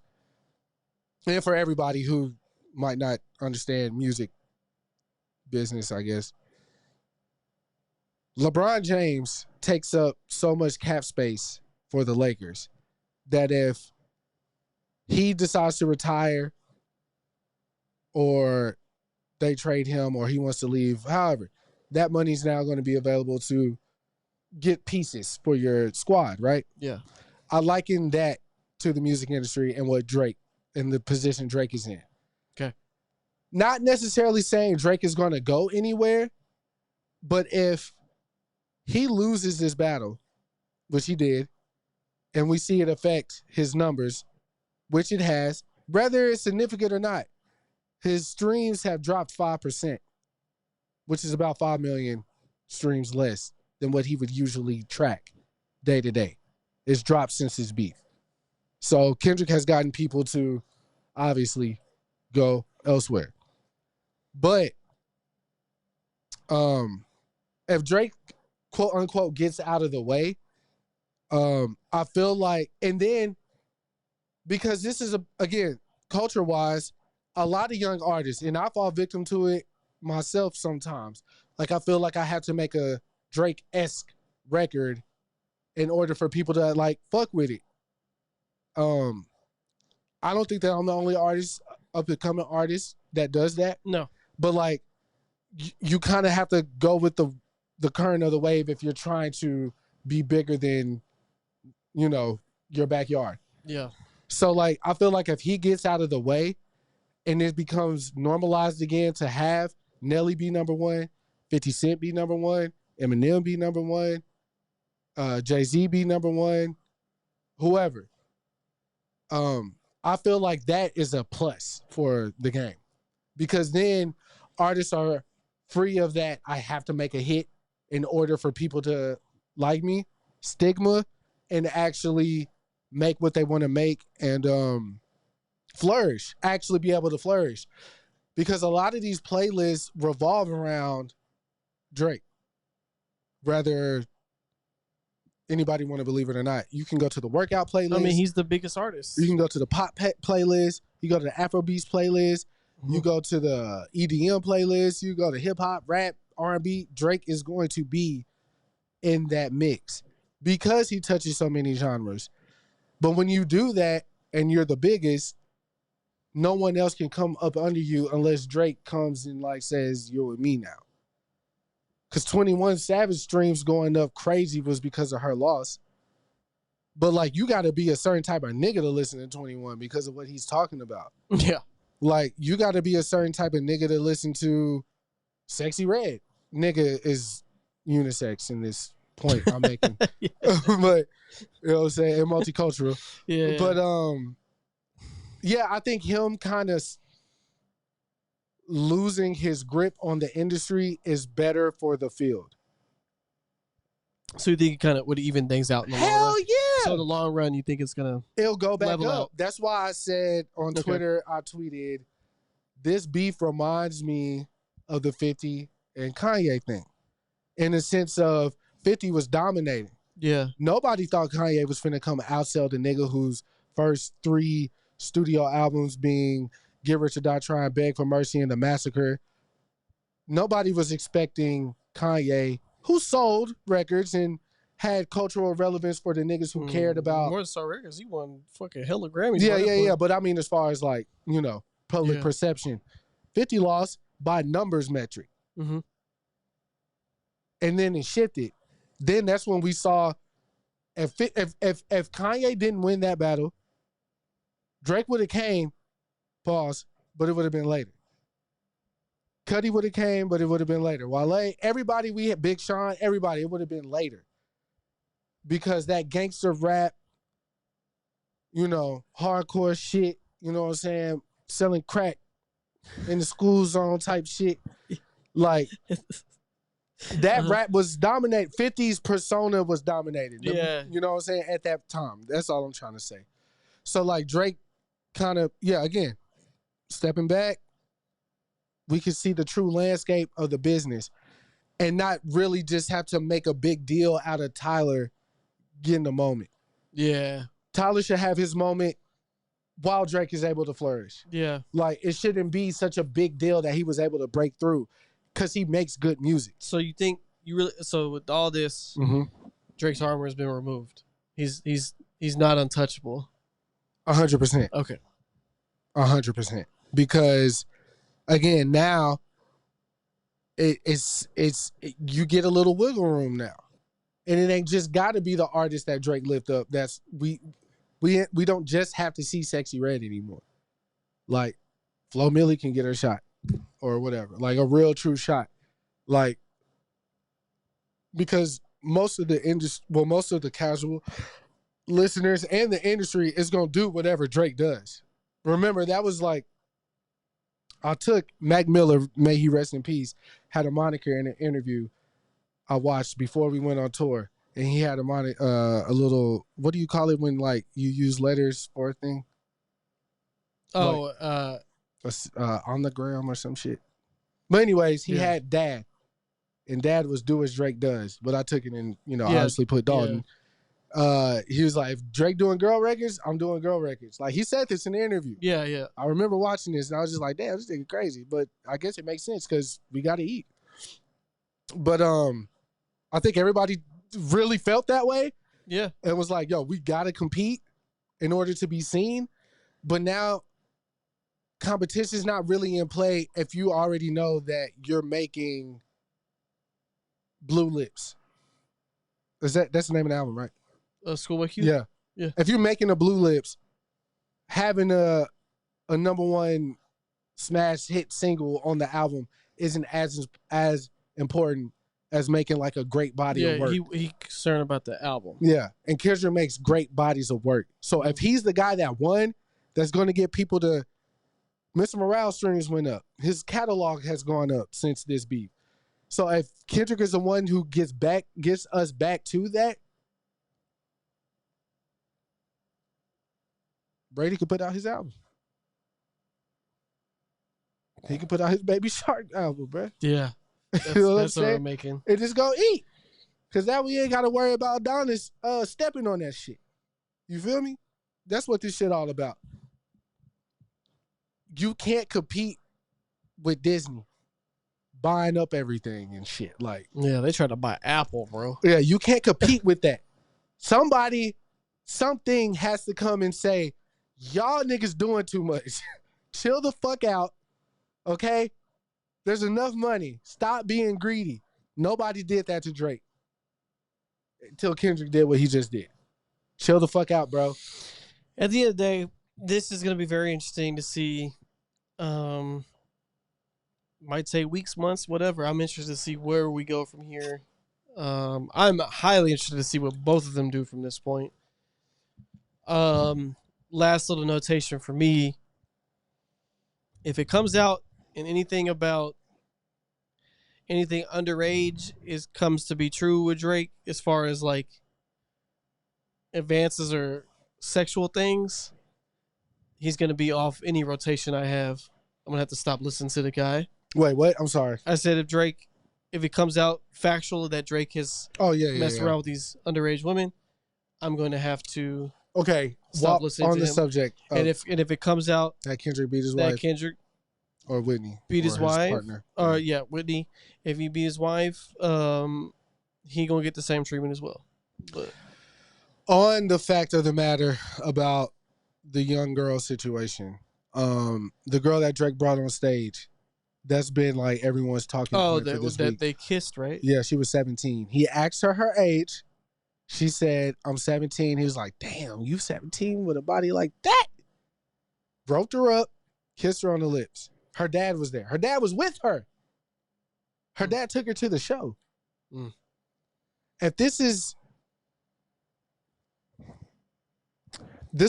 and for everybody who might not understand music business, I guess. LeBron James takes up so much cap space for the Lakers that if he decides to retire or they trade him or he wants to leave, however, that money's now going to be available to get pieces for your squad, right? Yeah. I liken that to the music industry and what Drake and the position Drake is in. Okay. Not necessarily saying Drake is going to go anywhere, but if he loses this battle, which he did, and we see it affect his numbers, which it has, whether it's significant or not, his streams have dropped 5%, which is about 5 million streams less than what he would usually track day to day. It's dropped since his beef. So Kendrick has gotten people to obviously go elsewhere. But if Drake, quote unquote, gets out of the way, I feel like, and then because this is again, culture wise, a lot of young artists, and I fall victim to it myself sometimes. Like I feel like I have to make a Drake-esque record in order for people to like fuck with it. I don't think that I'm the only artist, up and coming artist that does that. No. But like, you kind of have to go with the current of the wave if you're trying to be bigger than, your backyard. Yeah. So like, I feel like if he gets out of the way and it becomes normalized again to have Nelly be number one, 50 Cent be number one, Eminem be number one, Jay-Z be number one, whoever. I feel like that is a plus for the game because then artists are free of that. I have to make a hit in order for people to like me, stigma, and actually make what they want to make and flourish, actually be able to flourish. Because a lot of these playlists revolve around Drake. Whether anybody want to believe it or not, you can go to the workout playlist. I mean, he's the biggest artist. You can go to the pop playlist. You go to the Afrobeats playlist. Mm-hmm. You go to the EDM playlist. You go to hip hop, rap, R&B. Drake is going to be in that mix because he touches so many genres. But when you do that and you're the biggest, no one else can come up under you unless Drake comes and like says, you're with me now. Because 21 Savage streams going up crazy was because of her loss. But like, you got to be a certain type of nigga to listen to 21 because of what he's talking about. Yeah. Like, you got to be a certain type of nigga to listen to Sexy Red. Nigga is unisex in this point I'm making. But, you know what I'm saying? And multicultural. Yeah. But, yeah, I think him kind of losing his grip on the industry is better for the field. So you think it kind of would even things out in the long run? Hell yeah. So in the long run, you think it's going to... It'll go back level up. out. That's why I said on Twitter, I tweeted, this beef reminds me of the 50 and Kanye thing. In the sense of 50 was dominating. Yeah. Nobody thought Kanye was finna come outsell the nigga whose first 3 studio albums being Get Rich or Die Trying, Beg for Mercy, and The Massacre. Nobody was expecting Kanye, who sold records and had cultural relevance for the niggas who cared about. More than so records, he won fucking hella Grammys. Yeah. But I mean, as far as like, public Yeah. perception, 50 lost by numbers metric. Mm-hmm. And then it shifted. Then that's when we saw if Kanye didn't win that battle, Drake would have came, pause, but it would have been later. Cudi would have came, but it would have been later. Wale, everybody, we had Big Sean, everybody, it would have been later. Because that gangster rap, you know, hardcore shit, you know what I'm saying, selling crack in the school zone type shit, like that rap was dominated. 50's persona was dominated. Yeah. You know what I'm saying, at that time. That's all I'm trying to say. So like Drake kind of, again, stepping back, we can see the true landscape of the business and not really just have to make a big deal out of Tyler getting the moment. Yeah. Tyler should have his moment while Drake is able to flourish. Yeah. Like, it shouldn't be such a big deal that he was able to break through because he makes good music. So you think so with all this, Drake's armor has been removed. He's not untouchable. 100%. Okay. 100%. Because again, now it's you get a little wiggle room now. And it ain't just got to be the artist that Drake lift up. That's we don't just have to see Sexy Red anymore. Like Flo Milli can get her shot or whatever. Like a real true shot. Like because most of the casual listeners and the industry is going to do whatever Drake does. Remember, that was like I took Mac Miller, may he rest in peace, had a moniker in an interview I watched before we went on tour, and he had a little, what do you call it when like you use letters for a thing? Oh, on the gram or some shit. But anyways, he had Dad, and Dad was do as Drake does, but I took it and obviously put Dalton. He was like, if Drake doing girl records, I'm doing girl records. Like he said this in the interview. Yeah. I remember watching this and I was just like, damn, this nigga crazy. But I guess it makes sense because we got to eat. But I think everybody really felt that way. Yeah. It was like, yo, we got to compete in order to be seen. But now competition is not really in play if you already know that you're making Blue Lips. That's the name of the album, right? Schoolboy Q? Yeah. If you're making a Blue Lips, having a number one smash hit single on the album isn't as important as making like a great body of work. He concerned about the album. Yeah, and Kendrick makes great bodies of work. So if he's the guy that won, that's going to get people to. Mr. Morale's streams went up. His catalog has gone up since this beef. So if Kendrick is the one who gets us back to that, Brady could put out his album. He could put out his Baby Shark album, bro. Yeah. You know what I'm That's what saying? we're making. And just go eat. Because now we ain't got to worry about Adonis stepping on that shit. You feel me? That's what this shit all about. You can't compete with Disney buying up everything and shit. Like, yeah, they tried to buy Apple, bro. Yeah, you can't compete with that. Something has to come and say, y'all niggas doing too much. Chill the fuck out, okay? There's enough money. Stop being greedy. Nobody did that to Drake until Kendrick did what he just did. Chill the fuck out, bro. At the end of the day, this is going to be very interesting to see. Might take weeks, months, whatever. I'm interested to see where we go from here. I'm highly interested to see what both of them do from this point. Last little notation for me. If it comes out and anything underage comes to be true with Drake as far as like advances or sexual things, he's going to be off any rotation I have. I'm going to have to stop listening to the guy. Wait, what? I'm sorry. I said if it comes out factual that Drake has messed around with these underage women, I'm going to have to stop listening on to the him. subject. And if it comes out that Kendrick beat his wife. Kendrick or Whitney beat his wife. Partner. Whitney. If he beat his wife, he going to get the same treatment as well. But on the fact of the matter about the young girl situation, the girl that Drake brought on stage, That's been like everyone's talking Oh, point for this that week. they kissed, right? Yeah, she was 17. He asked her age. She said, I'm 17. He was like, damn, you 17 with a body like that? Roped her up, kissed her on the lips. Her dad was there. Her dad was with her. Her dad took her to the show. Mm. If this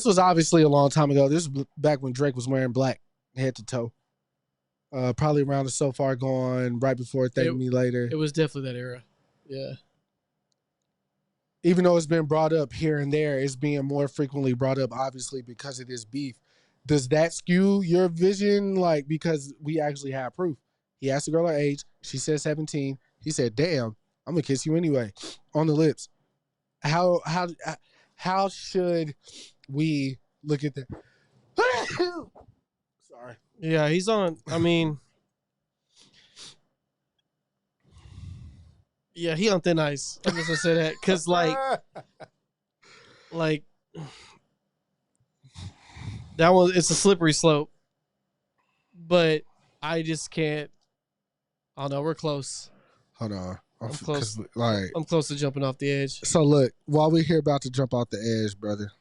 was obviously a long time ago. This was back when Drake was wearing black head to toe. Probably around the So Far Gone, right before Thank Me Later. It was definitely that era. Yeah. Even though it's been brought up here and there, it's being more frequently brought up, obviously, because of this beef. Does that skew your vision? Like, because we actually have proof. He asked the girl her age. She said 17. He said, damn, I'm going to kiss you anyway. On the lips. How should we look at that? Sorry. Yeah, he's on. I mean, yeah, he on thin ice. I'm just gonna say that because, like that one, it's a slippery slope. But I just can't. Oh no, we're close. Hold on. I'm close. Like, I'm close to jumping off the edge. so look, while we're here about to jump off the edge, brother,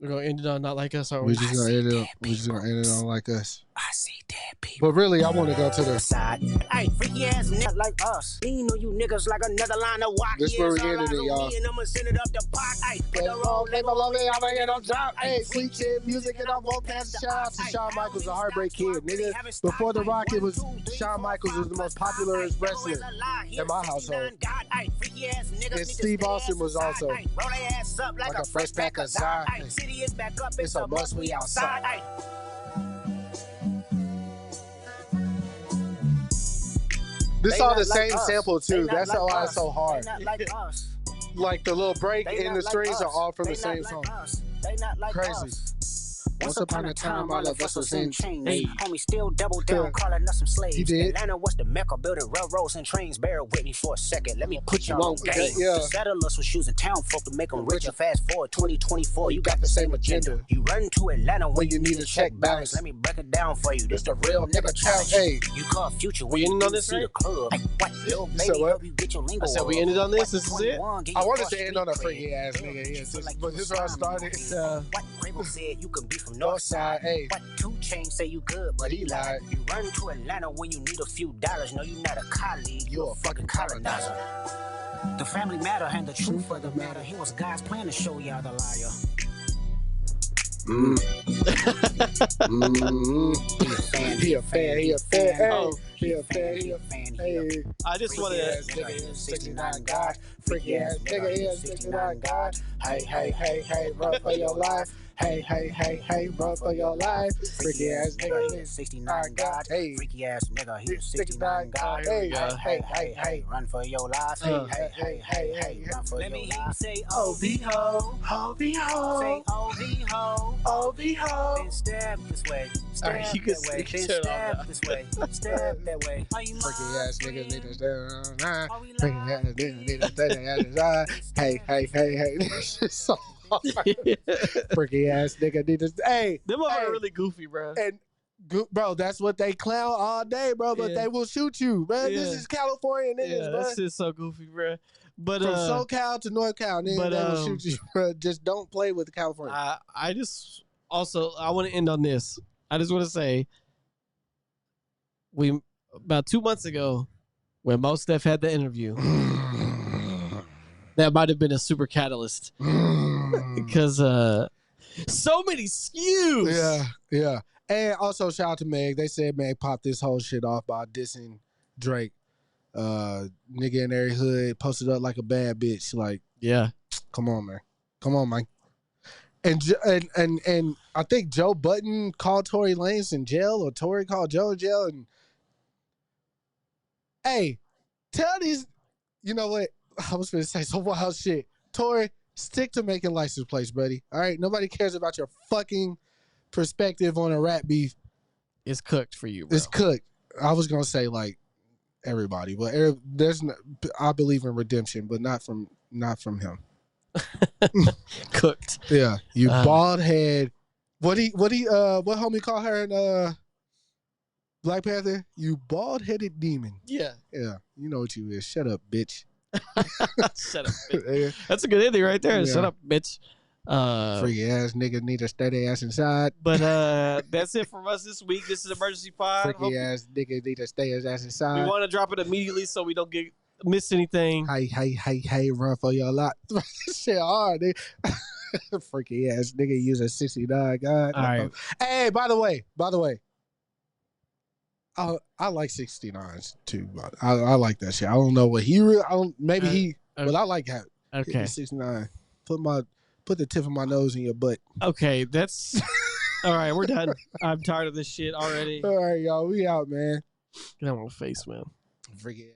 We're gonna end it on not like us, are we're we? just gonna end it on. We're just gonna end it on like us. I see dead people. But really, I want to go to the. Side. Hey, freaky ass niggas like us. You know you niggas like another line of walk. This where we ended it, y'all. And I'ma send it up the pot. Hey, hit the road, label lonely, I'ma get on top. Hey, sweet kid music, and I won't pass the shot to Shawn Michaels, a heartbreak kid, nigga. Before The Rock, it was Shawn Michaels was the most popular wrestler in my household. And Steve Austin was also like a fresh pack of Zion. It's a must we outside. This all the same sample too. That's why it's so hard. Like the little break in the strings are all from the same song. Crazy. Once upon a time, all of us was in chains. Hey. Homie still double down, calling us some slaves. He did. Atlanta was the Mecca, building railroads and trains. Bear with me for a second. Let me put you on game. Yeah. The settlers was using town folk to make them richer. Fast forward 2024, you got the same agenda. You run to Atlanta when you need a check balance. Let me break it down for you. This the real nigga challenge. Hey, You call future We when ended you on this, see the right? club. Hey, what? Little said baby, what? help you get your lingo. I said we ended on this. This is it. I wanted to end on a freaky ass nigga. Yeah, but this is where I started. What Quavo said you can be from North side, hey. What 2 Chainz say you good, but he lied. You run to Atlanta when you need a few dollars. No, you're not a colleague, you're a fucking colonizer. The family matter and the truth of the matter. He was God's plan to show y'all the liar. He a fan, he a fan, hey. Oh. He a fan, he a fan, hey. I just want Freaky ass to. nigga, he a 69 God. Freaky ass nigga, he a 69 God. Hey, hey, hey, hey, run for your life. Hey, hey, hey, hey, run for your life. Freaky ass nigga, he a 69 God. Hey. Freaky ass nigga, he a 69 God. Hey, Hey, hey, hey, hey, run for your life. Hey, hey, hey, hey, hey, run for your life. Let me say O-V-Ho, O-V-Ho, say O-V-Ho. O-V-Ho. Then step this way. Step Alright, you can that way. turn Then it off step now. this way. Step that way. Are you Freaky ass niggas need to stand on. Are we Freaky ass niggas need to stand on the side. Hey, hey, hey, hey. This is so hard. Freaky ass nigga need to. Hey, Them are hey. really goofy, bro. And bro, that's what they clown all day, bro. But Yeah. they will shoot you, man. This Yeah. is California niggas, Yeah, bro. that shit's so goofy, bro. But From SoCal to NorCal, nigga, but, they will shoot you, bro. Just don't play with California. I just also I want to end on this. I just want to say we about 2 months ago when Mos Def had the interview, that might have been a super catalyst because so many skews. Yeah, yeah. And also shout out to Meg. They said Meg popped this whole shit off by dissing Drake. Nigga in every hood posted up like a bad bitch. Like, Yeah. come on, man. Come on, man. And I think Joe Budden called Tory Lanez in jail, or Tory called Joe in jail. And hey, tell these, you know what? I was going to say some wild shit. Tory, stick to making license plates, buddy. All right? Nobody cares about your fucking perspective on a rap beef. It's cooked for you, bro. It's cooked. I was going to say, like, everybody. But I believe in redemption, but not from him. Cooked. Yeah, you bald head. What homie call her in Black Panther, you bald-headed demon. Yeah. Yeah, you know what you is. Shut up, bitch. Shut up, bitch. That's a good ending right there. Yeah. Shut up, bitch. Freaky ass nigga need to stay their ass inside. But that's it from us this week. This is Emergency Pod. Freaky ass nigga need to stay his ass inside. We want to drop it immediately so we don't miss anything. Hey, run for your lot. Shit hard, nigga. Freaky ass nigga use a 69. God. All right. Hey, by the way, I like 69s too. But I like that shit. I don't know what he really. But I like how. Okay. 69. Put the tip of my nose in your butt. Okay, that's all right. We're done. I'm tired of this shit already. All right, y'all. We out, man. Get out of my face, man. Freaky.